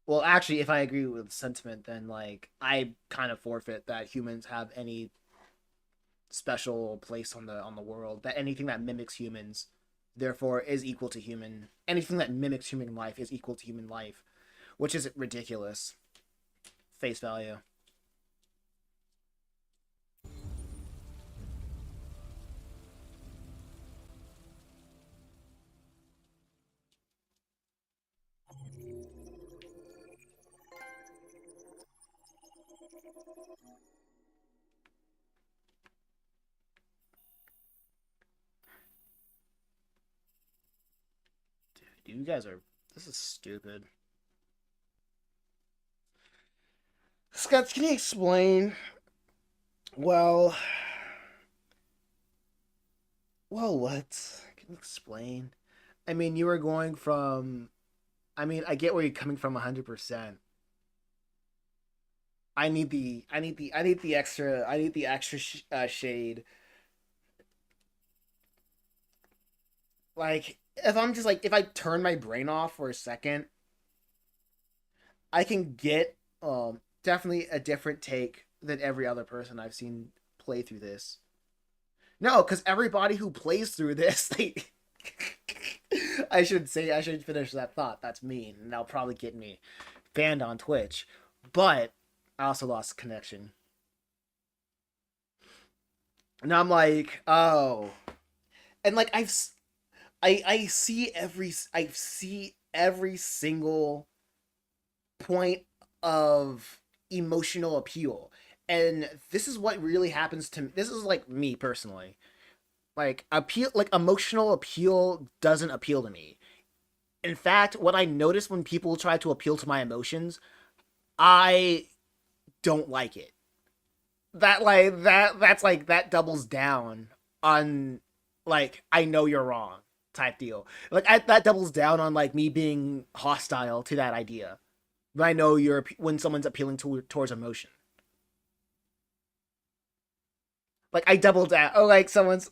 Well, actually, if I agree with the sentiment, then like I kind of forfeit that humans have any special place on the world. That anything that mimics humans, therefore, is equal to human. Anything that mimics human life is equal to human life, which is ridiculous. Face value. You guys are... This is stupid. Scott, can you explain? Well... Well, what? Can you explain? I mean, you were going from... I mean, I get where you're coming from 100%. I need the extra shade. Like, if I'm just like, if I turn my brain off for a second, I can get definitely a different take than every other person I've seen play through this. No, because everybody who plays through this, they I should finish that thought. That's mean, and that'll probably get me banned on Twitch. But I also lost connection. And I'm like, oh, and like I see every single point of emotional appeal. And this is what really happens to me. This is like me personally. Like emotional appeal doesn't appeal to me. In fact, what I notice when people try to appeal to my emotions, I don't like it. That doubles down on like I know you're wrong type deal. That doubles down on like me being hostile to that idea. But I know when someone's appealing towards emotion. Like I double down. Oh, like someone's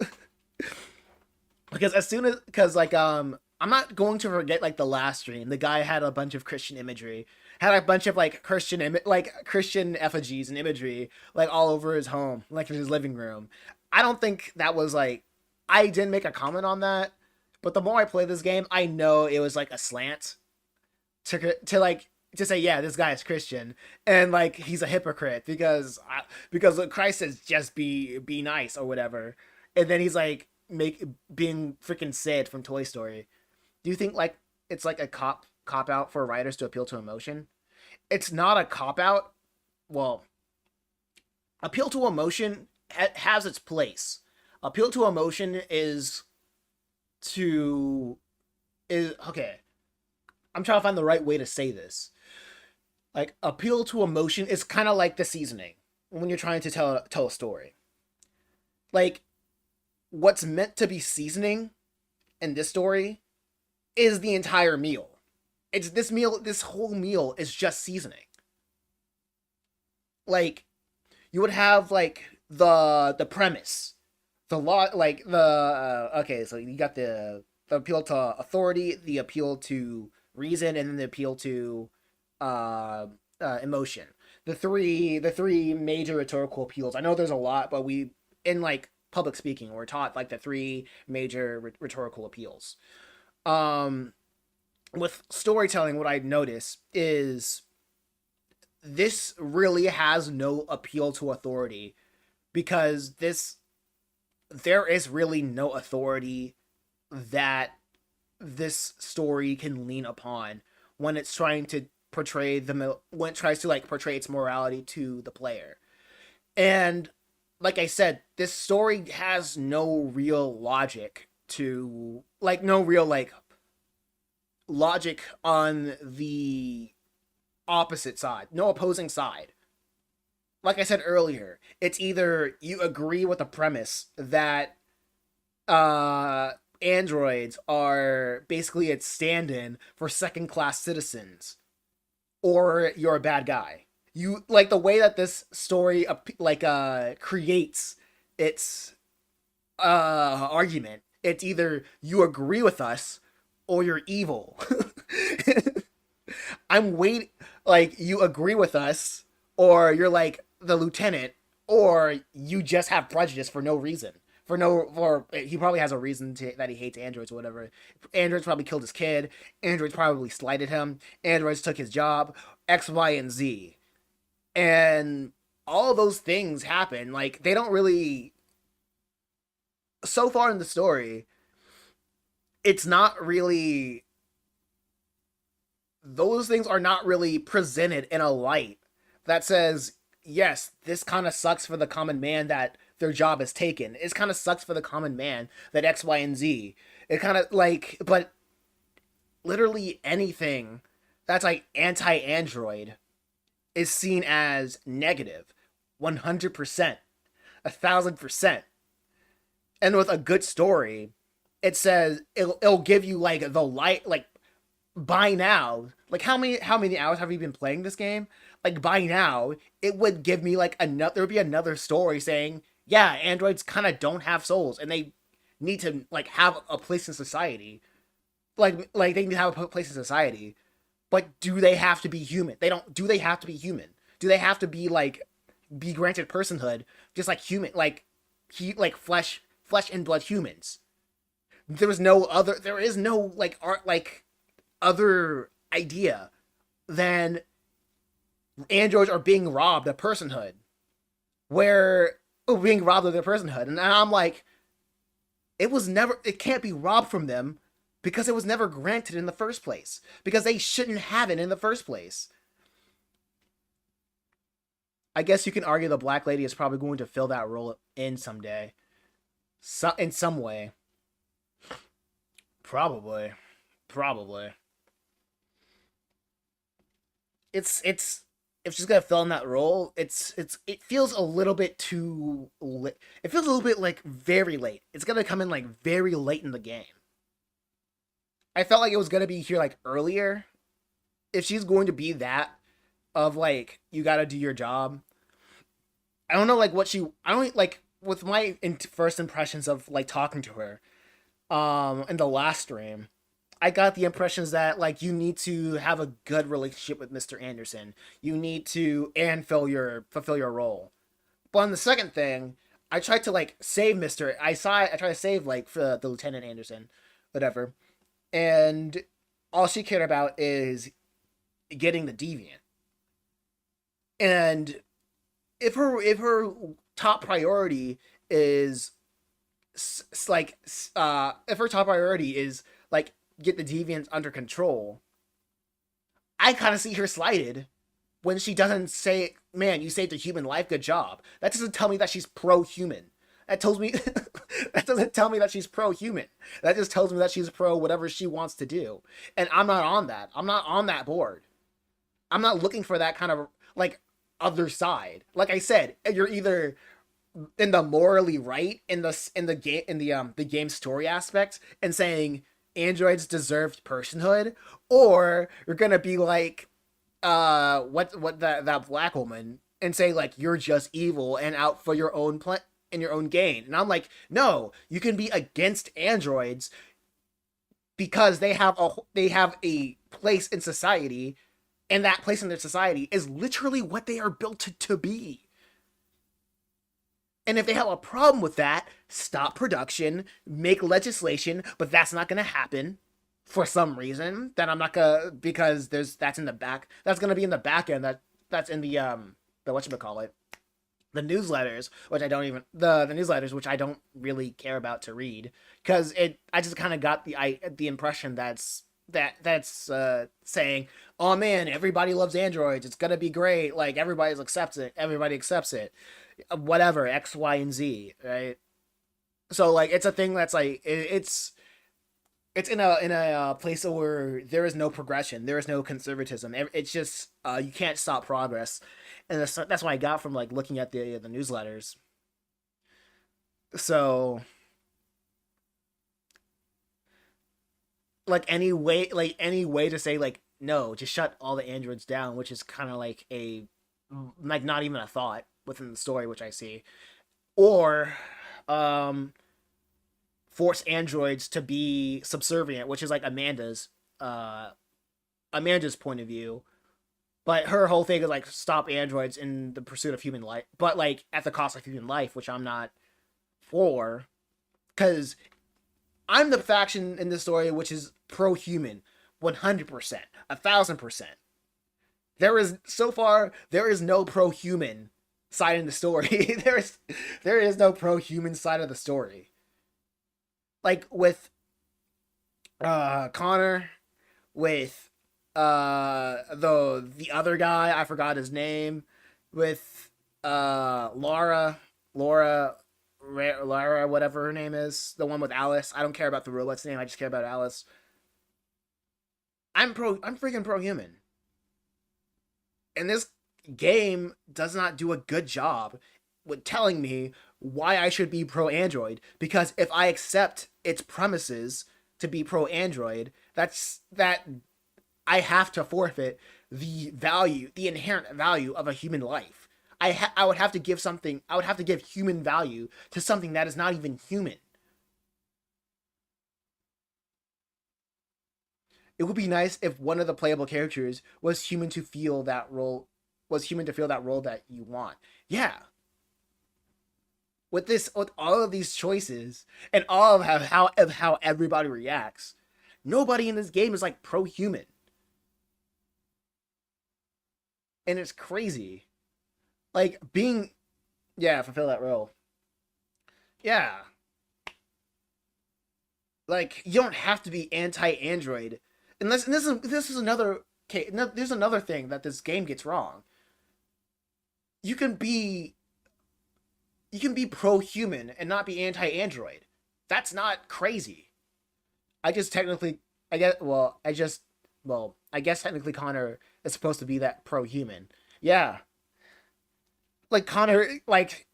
because I'm not going to forget like the last stream. The guy had a bunch of Christian imagery, had a bunch of like Christian effigies and imagery like all over his home, like in his living room. I don't think that was like I didn't make a comment on that, but the more I play this game, I know it was like a slant to say, yeah, this guy is Christian and like he's a hypocrite because Christ says just be nice or whatever, and then he's like being freaking Sid from Toy Story. Do you think like it's like a cop out for writers to appeal to emotion? It's not a cop out. Well, appeal to emotion has its place. Appeal to emotion is okay. I'm trying to find the right way to say this. Like appeal to emotion is kind of like the seasoning when you're trying to tell a story. Like what's meant to be seasoning in this story is the entire meal. It's this whole meal is just seasoning. Like you would have like the premise, the law, like okay, so you got the appeal to authority, the appeal to reason, and then the appeal to emotion. The three major rhetorical appeals. I know there's a lot, but we in like public speaking, we're taught like the three major rhetorical appeals. With storytelling, what I notice is this really has no appeal to authority because there is really no authority that this story can lean upon when it's trying to portray when it tries to like portray its morality to the player. And like I said, this story has no real logic to like no real like logic on the opposite side, no opposing side. Like I said earlier, it's either you agree with the premise that androids are basically its stand-in for second-class citizens, or you're a bad guy. You like the way that this story creates its argument. It's either you agree with us or you're evil. I'm waiting. Like you agree with us, or you're like the lieutenant, or you just have prejudice for no reason. He probably has a reason that he hates androids or whatever. Androids probably killed his kid. Androids probably slighted him. Androids took his job. X, Y, and Z. And all those things happen. Like, they don't really... So far in the story, it's not really... Those things are not really presented in a light that says, yes, this kind of sucks for the common man that their job is taken. It kind of sucks for the common man that X, Y, and Z. It kind of like, but literally anything that's like anti-android is seen as negative, 100%, 1,000%. And with a good story, it says it'll give you like the light, like by now, like how many hours have you been playing this game? Like by now, it would give me like another, there would be another story saying, yeah, androids kind of don't have souls and they need to like have a place in society. Like they need to have a place in society. But do they have to be human? They don't. Do they have to be human? Do they have to be like be granted personhood just like human, like like flesh and blood humans? There is no like art like other idea than androids are being robbed of personhood, being robbed of their personhood, and I'm like, it can't be robbed from them because it was never granted in the first place, because they shouldn't have it in the first place. I guess you can argue the Black Lady is probably going to fill that role in someday, in some way. Probably. It's if she's gonna fill in that role, it feels a little bit too it feels a little bit like very late. It's gonna come in like very late in the game. I felt like it was gonna be here like earlier. If she's going to be that of like, you gotta do your job. I don't know like I don't like with my first impressions of like talking to her in the last stream. I got the impressions that like you need to have a good relationship with Mr. Anderson. You need to fulfill your role. But on the second thing, I tried to like save I tried to save like for the Lieutenant Anderson, whatever. And all she cared about is getting the deviant. And if her top priority is like if her top priority is like get the deviants under control, I kind of see her slighted when she doesn't say, man, you saved a human life, good job. That doesn't tell me that she's pro-human. That tells me that doesn't tell me that she's pro-human. That just tells me that she's pro whatever she wants to do. And I'm not on that. I'm not on that board. I'm not looking for that kind of like other side. Like I said, you're either in the morally right in the game story aspect and saying androids deserved personhood, or you're gonna be like that black woman and say like you're just evil and out for your own and your own gain. And I'm like, no, you can be against androids because they have a place in society, and that place in their society is literally what they are built to be. And if they have a problem with that, stop production, make legislation, but that's not going to happen for some reason. Then I'm not gonna, because that's in the back. That's going to be in the back end. That's in the whatchamacallit, the newsletters, which I don't even the newsletters, which I don't really care about to read, because I just kind of got the impression that's saying, oh man, everybody loves androids, it's gonna be great, like everybody accepts it, whatever, X, Y, and Z, right? So like it's a thing that's like it's in a place where there is no progression, there is no conservatism. It's just you can't stop progress, and that's what I got from like looking at the newsletters. So like any way to say like, no, just shut all the androids down, which is kind of like like not even a thought within the story, which I see, or force androids to be subservient, which is like Amanda's point of view. But her whole thing is like stop androids in the pursuit of human life, but like at the cost of human life, which I'm not for, because I'm the faction in this story which is pro-human, 100%, 1,000%. There is no pro-human side in the story. there is no pro-human side of the story. Like with Connor, with the other guy, I forgot his name, with Laura, whatever her name is, the one with Alice. I don't care about the robot's name, I just care about Alice. I'm freaking pro-human. And this game does not do a good job with telling me why I should be pro-android, because if I accept its premises to be pro-android, that I have to forfeit the value, the inherent value of a human life. I would have to give something, I would have to give human value to something that is not even human. It would be nice if one of the playable characters was human to feel that role, that you want. Yeah. With all of these choices and all of how everybody reacts, nobody in this game is like pro-human. And it's crazy. Like being, yeah, fulfill that role. Yeah. Like you don't have to be anti-android. And this is another okay, no, there's another thing that this game gets wrong. You can be pro-human and not be anti-android. That's not crazy. I just technically I guess well, I guess technically Connor is supposed to be that pro-human. Yeah. Like Connor, like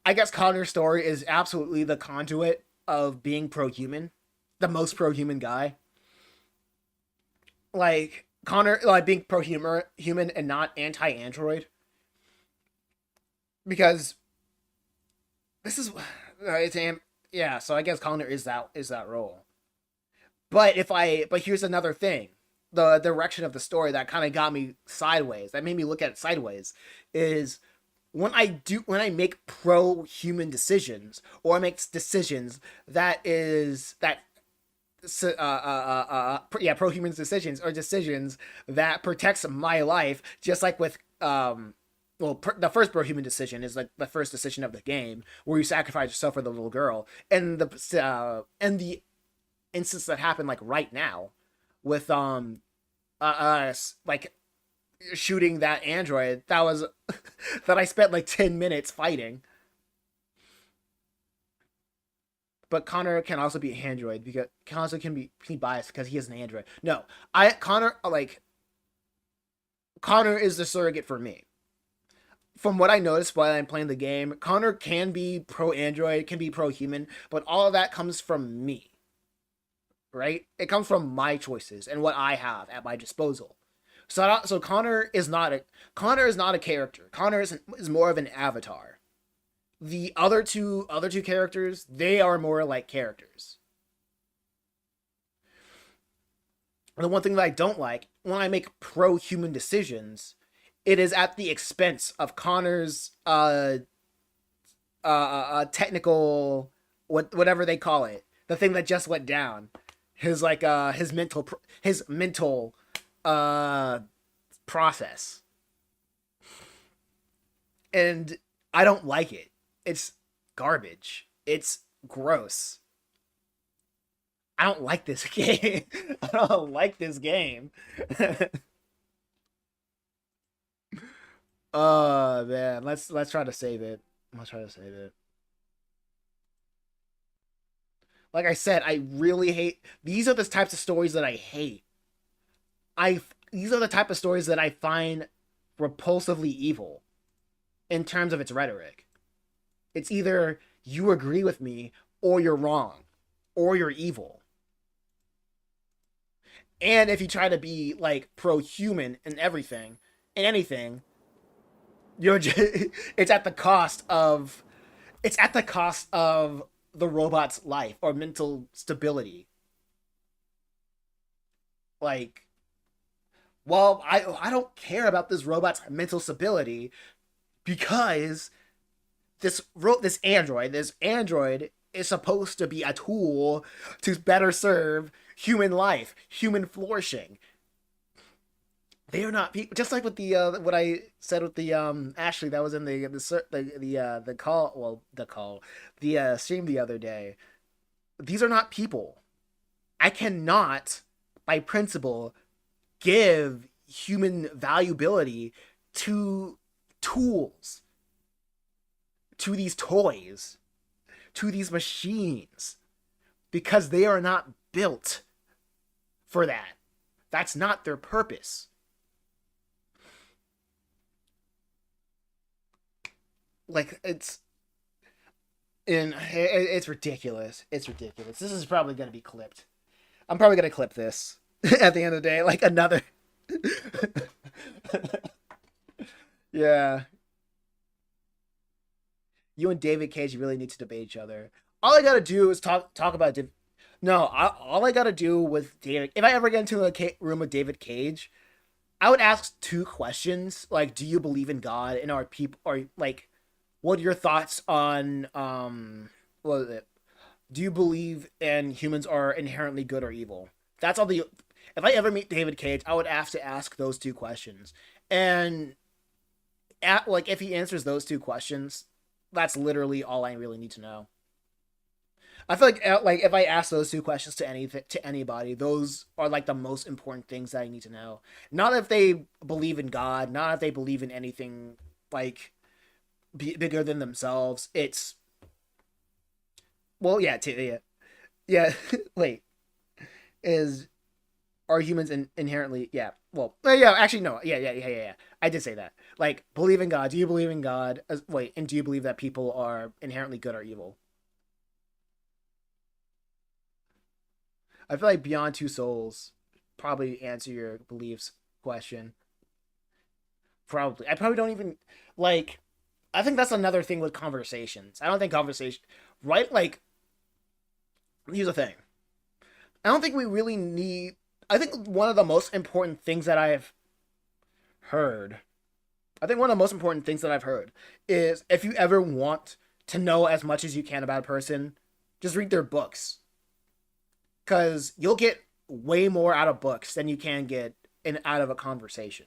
I guess Connor's story is absolutely the conduit of being pro-human, the most pro-human guy. Like Connor, like being pro-human and not anti-android, because this is it's yeah. So I guess Connor is that role. But here's another thing. The direction of the story that kind of got me sideways, that made me look at it sideways, is when I make pro-human decisions, or I make decisions pro-human decisions, or decisions that protects my life, just like with the first pro-human decision is like the first decision of the game, where you sacrifice yourself for the little girl, and the instance that happened like right now with like shooting that android that was that I spent like 10 minutes fighting. But Connor can also be an android, because Connor can be biased because he is an android. No, Connor is the surrogate for me. From what I noticed while I'm playing the game, Connor can be pro-android, can be pro-human, but all of that comes from me. Right? It comes from my choices and what I have at my disposal. So Connor is not a character. Connor is more of an avatar. The other two characters, they are more like characters. And the one thing that I don't like, when I make pro-human decisions, it is at the expense of Connor's technical, whatever they call it, the thing that just went down, his mental process, and I don't like it. It's garbage. It's gross. I don't like this game. I don't like this game. Oh man, let's try to save it. Let's try to save it. Like I said, I really hate these are the types of stories that I hate. These are the type of stories that I find repulsively evil in terms of its rhetoric. It's either you agree with me or you're wrong or you're evil. And if you try to be like pro-human and everything and anything, you're just, it's at the cost of the robot's life or mental stability. Like, well, I don't care about this robot's mental stability, because this android is supposed to be a tool to better serve human life, human flourishing. They are not people. Just like with the what I said with the Ashley that was in the stream the other day. These are not people. I cannot, by principle, give human valuability to tools, to these toys, to these machines, because they are not built for that. That's not their purpose. Like, it's ridiculous. It's ridiculous. This is probably gonna be clipped. I'm probably gonna clip this at the end of the day, like another. Yeah. You and David Cage really need to debate each other. All I gotta do is talk about. No, all I gotta do with David. If I ever get into a room with David Cage, I would ask two questions, like, do you believe in God, and are people, or like, what are your thoughts on what is it? Do you believe in humans are inherently good or evil? That's all the. If I ever meet David Cage, I would have to ask those two questions, and like if he answers those two questions, that's literally all I really need to know. I feel like if I ask those two questions to anybody, those are like the most important things that I need to know. Not if they believe in God, not if they believe in anything like bigger than themselves. It's well, yeah, yeah. Wait, is are humans inherently? Yeah. Well, yeah. Actually, no. Yeah. I did say that. Like, believe in God. Do you believe in God? Wait, and do you believe that people are inherently good or evil? I feel like Beyond Two Souls probably answer your beliefs question. Probably. I probably don't even like. I think that's another thing with conversations. I don't think conversation, right? Like, here's the thing. I don't think we really need. I think one of the most important things that I've heard. I think one of the most important things that I've heard is if you ever want to know as much as you can about a person, just read their books. Because you'll get way more out of books than you can get out of a conversation.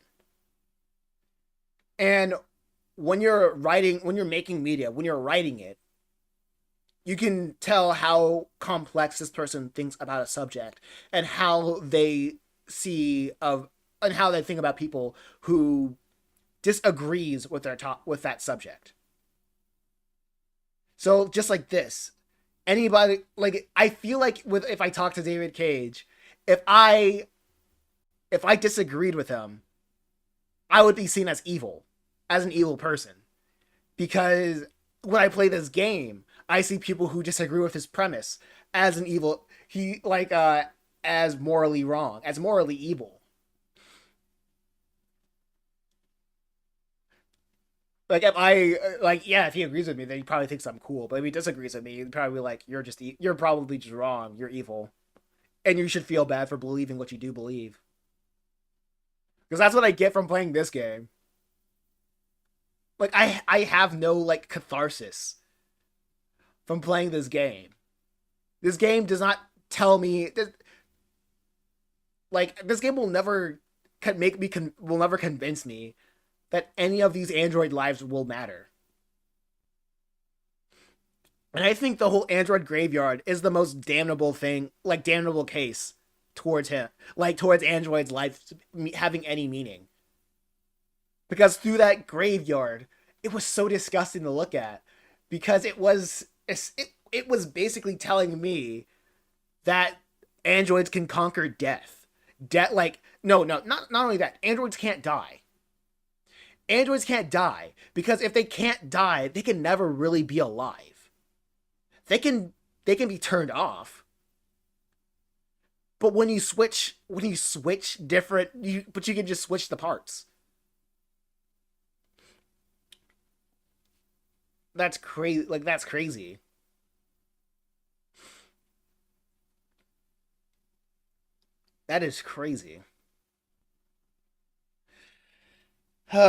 And when you're making media, when you're writing it, you can tell how complex this person thinks about a subject and how they and how they think about people who disagrees with with that subject. So just like this, anybody, like, I feel like if I talk to David Cage, if I disagreed with him, I would be seen as evil, as an evil person, because when I play this game, I see people who disagree with his premise as an evil, as morally wrong, as morally evil. Like, if he agrees with me, then he probably thinks I'm cool. But if he disagrees with me, he'd probably be like, you're probably just wrong. You're evil, and you should feel bad for believing what you do believe. Because that's what I get from playing this game. Like, I have no like catharsis from playing this game. This game does not tell me this game will never will never convince me that any of these android lives will matter. And I think the whole android graveyard is the most damnable case towards him, towards android's life having any meaning. Because through that graveyard, it was so disgusting to look at, because it was basically telling me that androids can conquer death. Not only that, androids can't die. Androids can't die because if they can't die, they can never really be alive. They can be turned off. But when you switch different, you can just switch the parts. That's crazy. That's crazy. That is crazy. And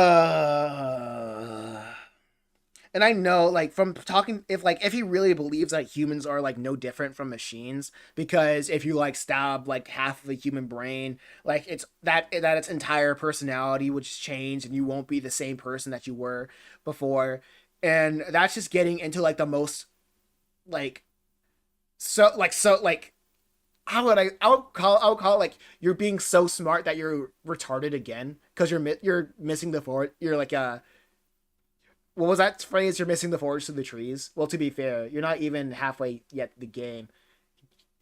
I know, from talking, if he really believes that humans are no different from machines, because if you stab half of the human brain, it's that its entire personality would change and you won't be the same person that you were before, and that's just getting into the most how would I would call it you're being so smart that you're retarded again, because you're missing the forest. You're what was that phrase? You're missing the forest to the trees. Well, to be fair, you're not even halfway yet the game,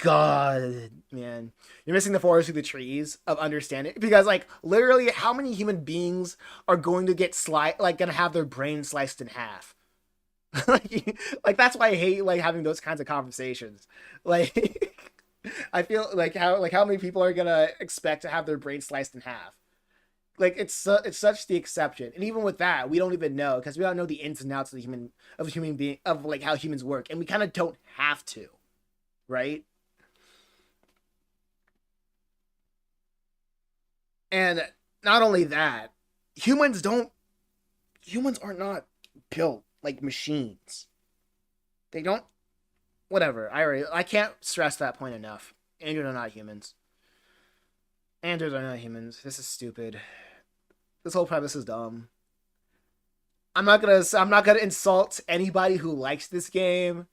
God, man, you're missing the forest through the trees of understanding, because like literally, how many human beings are going to get gonna have their brain sliced in half? Like that's why I hate like having those kinds of conversations. Like I feel like how many people are gonna expect to have their brain sliced in half? Like it's such the exception, and even with that, we don't even know, because we don't know the ins and outs of the human being, of like how humans work, and we kind of don't have to, right? And not only that, humans are not built like machines. They don't. Whatever. I can't stress that point enough. Androids are not humans. Androids are not humans. This is stupid. This whole premise is dumb. I'm not gonna insult anybody who likes this game,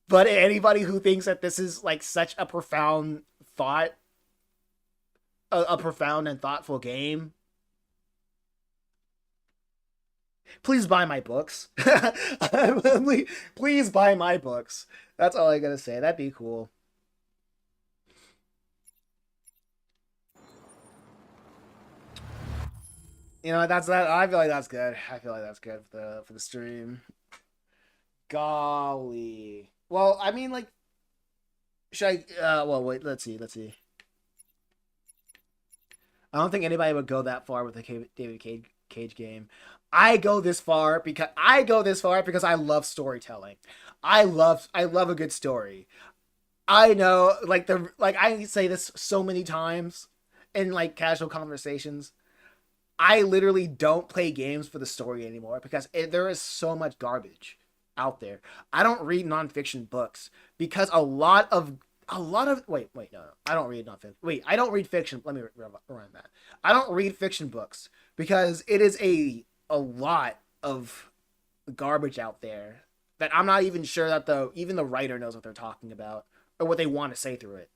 but anybody who thinks that this is like such a profound thought, a profound and thoughtful game, please buy my books. Please buy my books. That's all I gotta say. That'd be cool. You know, that's that. I feel like that's good. I feel like that's good for the stream. Golly. Well, I mean, like, should I? Well, wait. Let's see. I don't think anybody would go that far with the David Cage game. I go this far because I love storytelling. I love a good story. I know, like I say this so many times in like casual conversations. I literally don't play games for the story anymore because there is so much garbage out there. I don't read nonfiction books because a lot of wait no, I don't read nonfiction. Wait, I don't read fiction. Let me run that. I don't read fiction books because it is a lot of garbage out there that I'm not even sure that even the writer knows what they're talking about or what they want to say through it.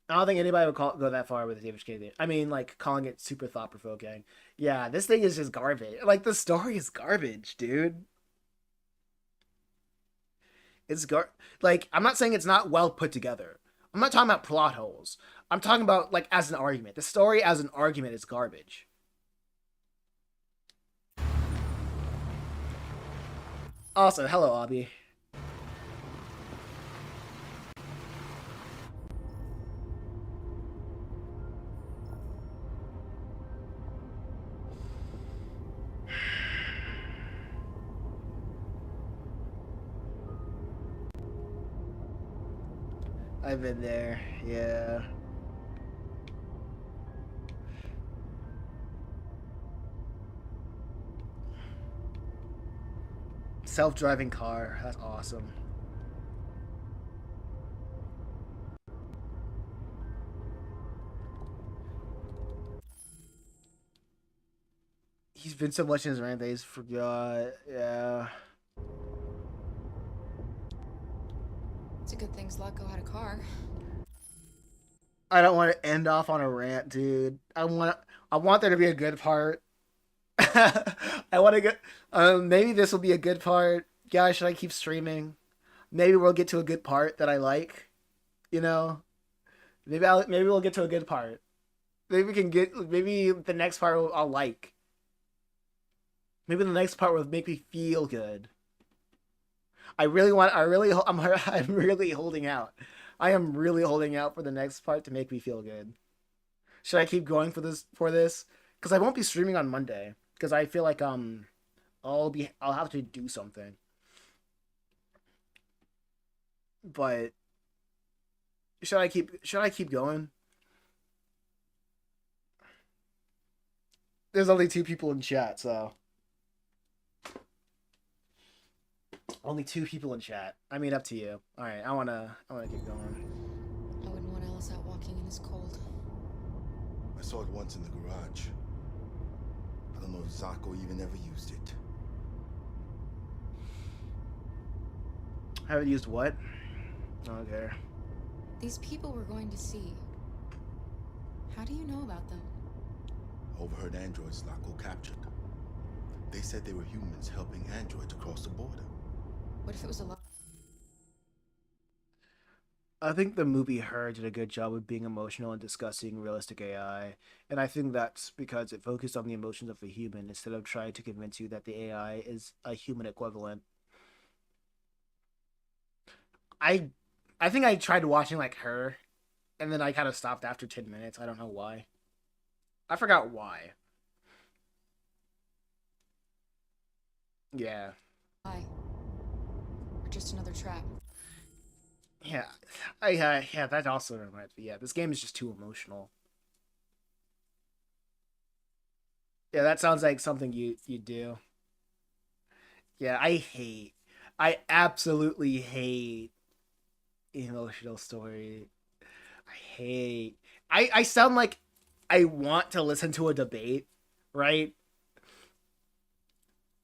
I don't think anybody would go that far with the David Cage. I mean, like, calling it super thought-provoking. Yeah, this thing is just garbage. Like, the story is garbage, dude. It's like, I'm not saying it's not well put together. I'm not talking about plot holes. I'm talking about, like, as an argument. The story as an argument is garbage. Also, hello, Abby. I've been there, yeah. Self-driving car, that's awesome. He's been so much in his rant that he's forgot, yeah. It's a good thing Zlatko had a car. I don't want to end off on a rant, dude. I want there to be a good part. I want to get. Maybe this will be a good part. Guys, should I keep streaming? Maybe we'll get to a good part that I like. You know, maybe we'll get to a good part. Maybe we can get. Maybe the next part I'll like. Maybe the next part will make me feel good. I'm really holding out. I am really holding out for the next part to make me feel good. Should I keep going for this? Because I won't be streaming on Monday. Because I feel like I'll have to do something. But should I keep going? There's only 2 people in chat, so only 2 people in chat. I mean, up to you. All right, I wanna keep going. I wouldn't want Alice out walking in this cold. I saw it once in the garage. I don't know if Zlatko even ever used it. Haven't used what? Okay. These people we're going to see. How do you know about them? Overheard androids Zlatko captured. They said they were humans helping androids across the border. What if it was a lie? I think the movie Her did a good job of being emotional and discussing realistic AI, and I think that's because it focused on the emotions of a human instead of trying to convince you that the AI is a human equivalent. I I think I tried watching like Her, and then I kind of stopped after 10 minutes. I don't know why. I forgot why. Yeah. Why? Or just another trap? Yeah, yeah. That also reminds me. Yeah, this game is just too emotional. Yeah, that sounds like something you do. Yeah, I absolutely hate emotional story. I hate. I sound like I want to listen to a debate, right?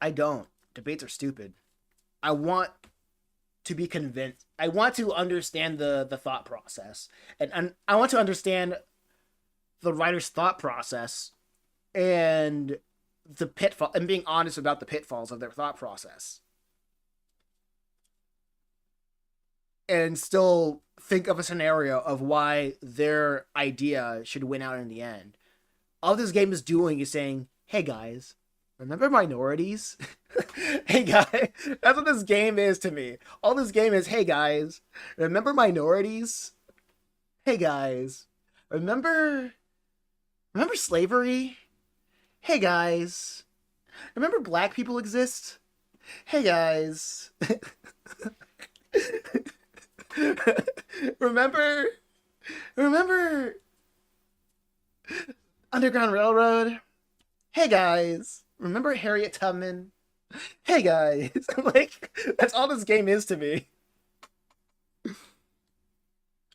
I don't. Debates are stupid. I want to be convinced. I want to understand the thought process, and I want to understand the writer's thought process and the pitfall and being honest about the pitfalls of their thought process, and still think of a scenario of why their idea should win out in the end. All this game is doing is saying, "Hey guys, remember minorities?" Hey guys, that's what this game is to me. All this game is, "Hey guys, remember minorities? Hey guys, remember remember slavery? Hey guys, remember black people exist? Hey guys." remember remember Underground Railroad? Hey guys, remember Harriet Tubman? Hey guys, like that's all this game is to me.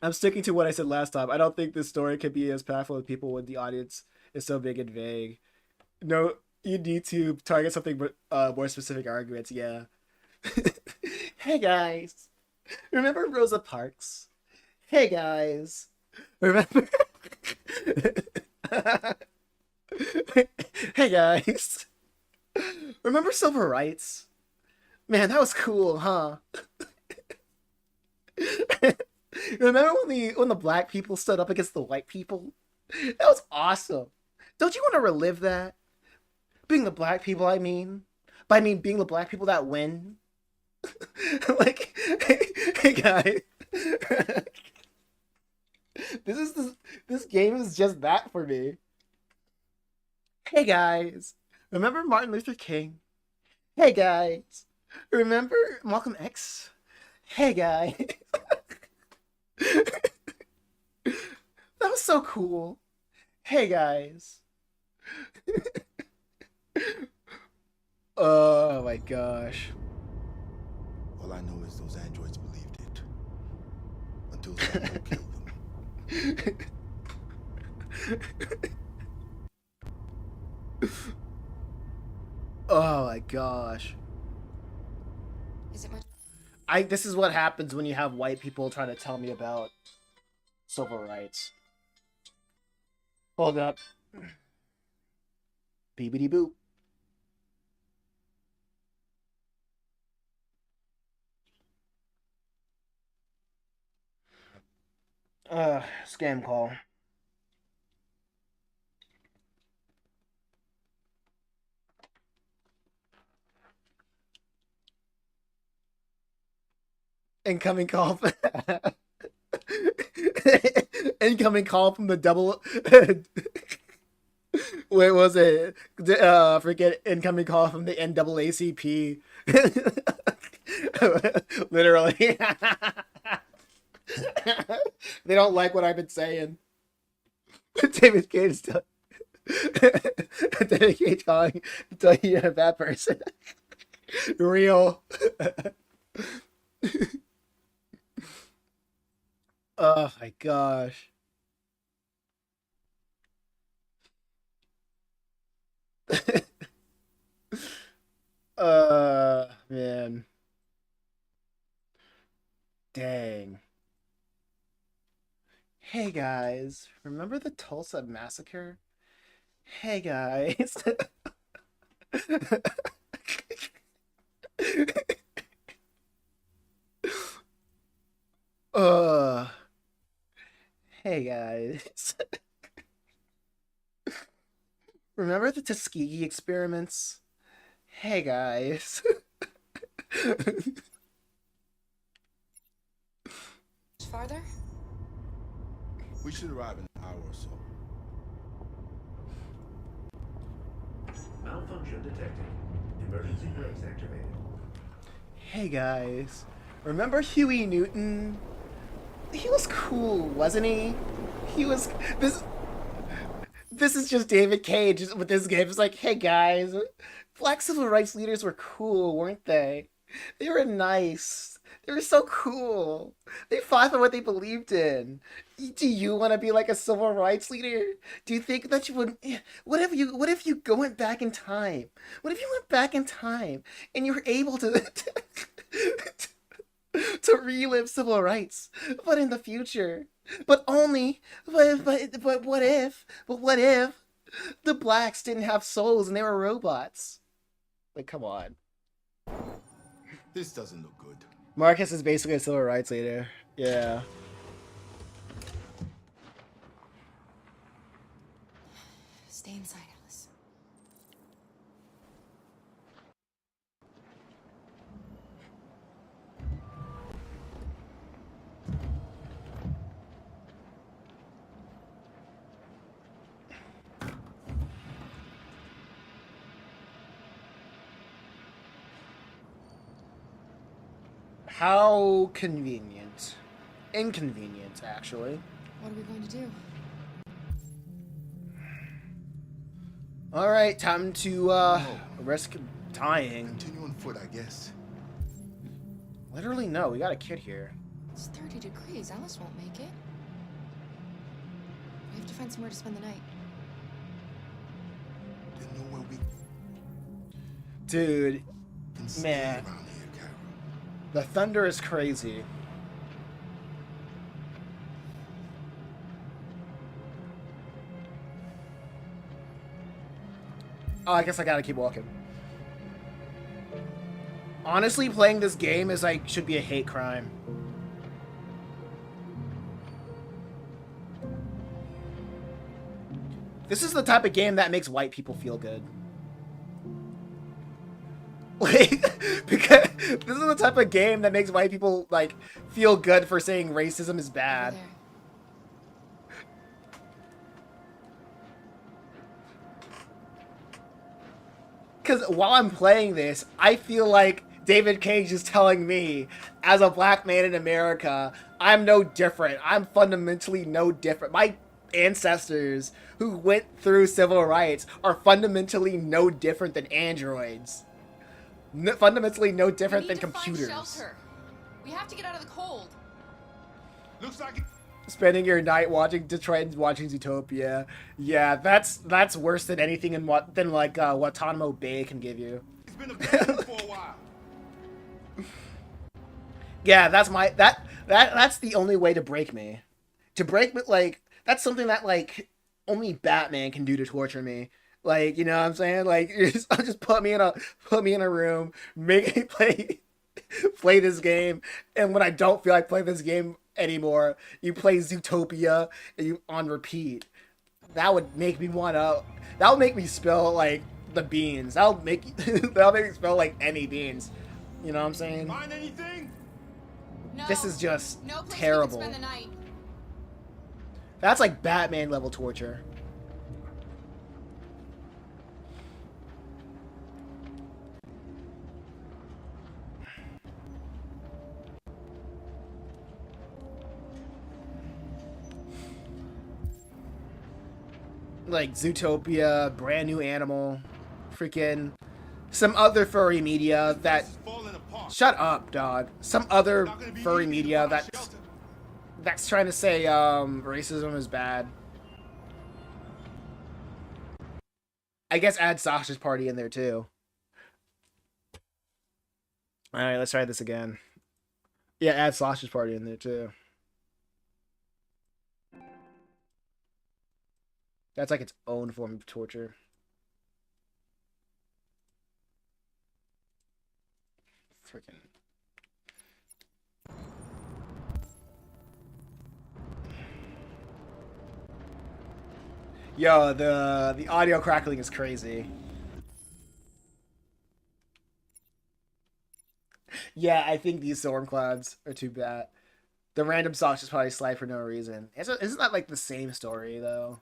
I'm sticking to what I said last time. I don't think this story can be as powerful as people when the audience is so big and vague. No, you need to target something more specific arguments. Yeah. Hey guys, remember Rosa Parks? Hey guys, remember? Hey guys, remember civil rights? Man, that was cool, huh? Remember when the black people stood up against the white people? That was awesome. Don't you want to relive that? Being the black people, I mean. But I mean being the black people that win. Like, hey guys. This game is just that for me. Hey guys. Remember Martin Luther King? Hey guys. Remember Malcolm X? Hey guys. That was so cool. Hey guys. Oh my gosh. All I know is those androids believed it. Until someone killed them. Oh my gosh. Is it much? This is what happens when you have white people trying to tell me about civil rights. Hold up. Beebity boop. Scam call. Incoming call. Incoming call from the double. Wait, was it? Forget incoming call from the NAACP. Literally. They don't like what I've been saying. David Cage is David Cage calling to tell you you're a bad person. Real. Oh my gosh. Man. Dang. Hey guys, remember the Tulsa massacre? Hey guys. Hey guys. Remember the Tuskegee experiments? Hey guys. Farther? We should arrive in an hour or so. Malfunction detected. Emergency brakes activated. Hey guys. Remember Huey Newton? He was cool, wasn't he? He was this is just David Cage with this game. It's like, hey guys, black civil rights leaders were cool, weren't they? They were nice. They were so cool. They fought for what they believed in. Do you want to be like a civil rights leader? Do you think that you would? What if you went back in time? What if you went back in time and you were able to to relive civil rights, but in the future? But only, but what if? But what if the blacks didn't have souls and they were robots? Like, come on. This doesn't look good. Marcus is basically a civil rights leader. Yeah. Stay inside, Alice. How convenient. Inconvenient, actually. What are we going to do? Alright, time to, risk dying. Continue on foot, I guess. Literally, no. We got a kid here. It's 30 degrees. Alice won't make it. We have to find somewhere to spend the night. There's nowhere we Dude, can stay man. around here, Carol. The thunder is crazy. Oh, I guess I gotta keep walking. Honestly, playing this game is like should be a hate crime. This is the type of game that makes white people feel good. Like, because this is the type of game that makes white people like feel good for saying racism is bad. Because while I'm playing this, I feel like David Cage is telling me, as a black man in America, I'm no different. I'm fundamentally no different. My ancestors who went through civil rights are fundamentally no different than androids. Fundamentally no different than computers. Shelter. We have to get out of the cold. Looks like Spending your night watching Detroit and watching Zootopia. Yeah, that's worse than anything in what Guantanamo Bay can give you. it's been abandoned for a while. Yeah, that's the only way to break me. To break me, like, that's something that like only Batman can do to torture me. Like, you know what I'm saying? Like, just put me in a room, make me play this game, and when I don't feel like playing this game anymore, you play Zootopia and you on repeat. That would make me that would make me spill like the beans. That'll make me spill like any beans. You know what I'm saying? Find anything? No. This is just No place terrible. We can spend the night. That's like Batman level torture. Like Zootopia, Brand New Animal, freaking some other furry media that shut up, dog. Some other furry media that's trying to say racism is bad. I guess add Sasha's Party in there too. All right, let's try this again. Yeah, add Sasha's Party in there too. That's like its own form of torture. Freaking. Yo, the audio crackling is crazy. Yeah, I think these storm clouds are too bad. The random socks just probably slide for no reason. Isn't that like the same story though?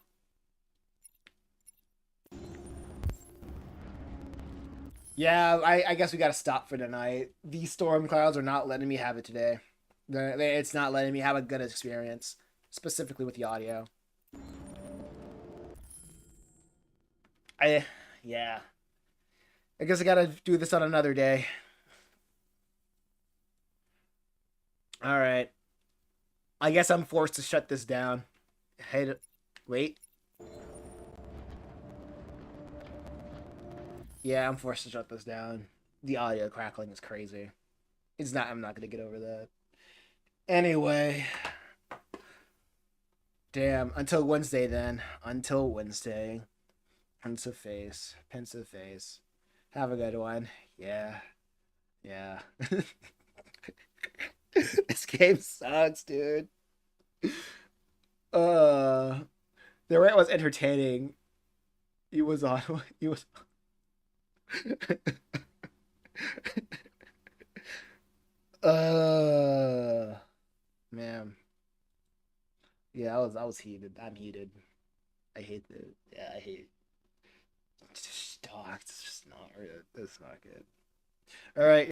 Yeah, I guess we gotta stop for tonight. These storm clouds are not letting me have it today. It's not letting me have a good experience, specifically with the audio. Yeah. I guess I gotta do this on another day. Alright. I guess I'm forced to shut this down. Hey, wait. Yeah, I'm forced to shut this down. The audio crackling is crazy. I'm not gonna get over that. Anyway. Damn. Until Wednesday then. Until Wednesday. Pensive face. Pensive face. Have a good one. Yeah. Yeah. This game sucks, dude. The rant was entertaining. He was on. He was. Man. Yeah, I was heated. I'm heated. I hate it. Yeah, I hate. It's just not. It's not good. All right.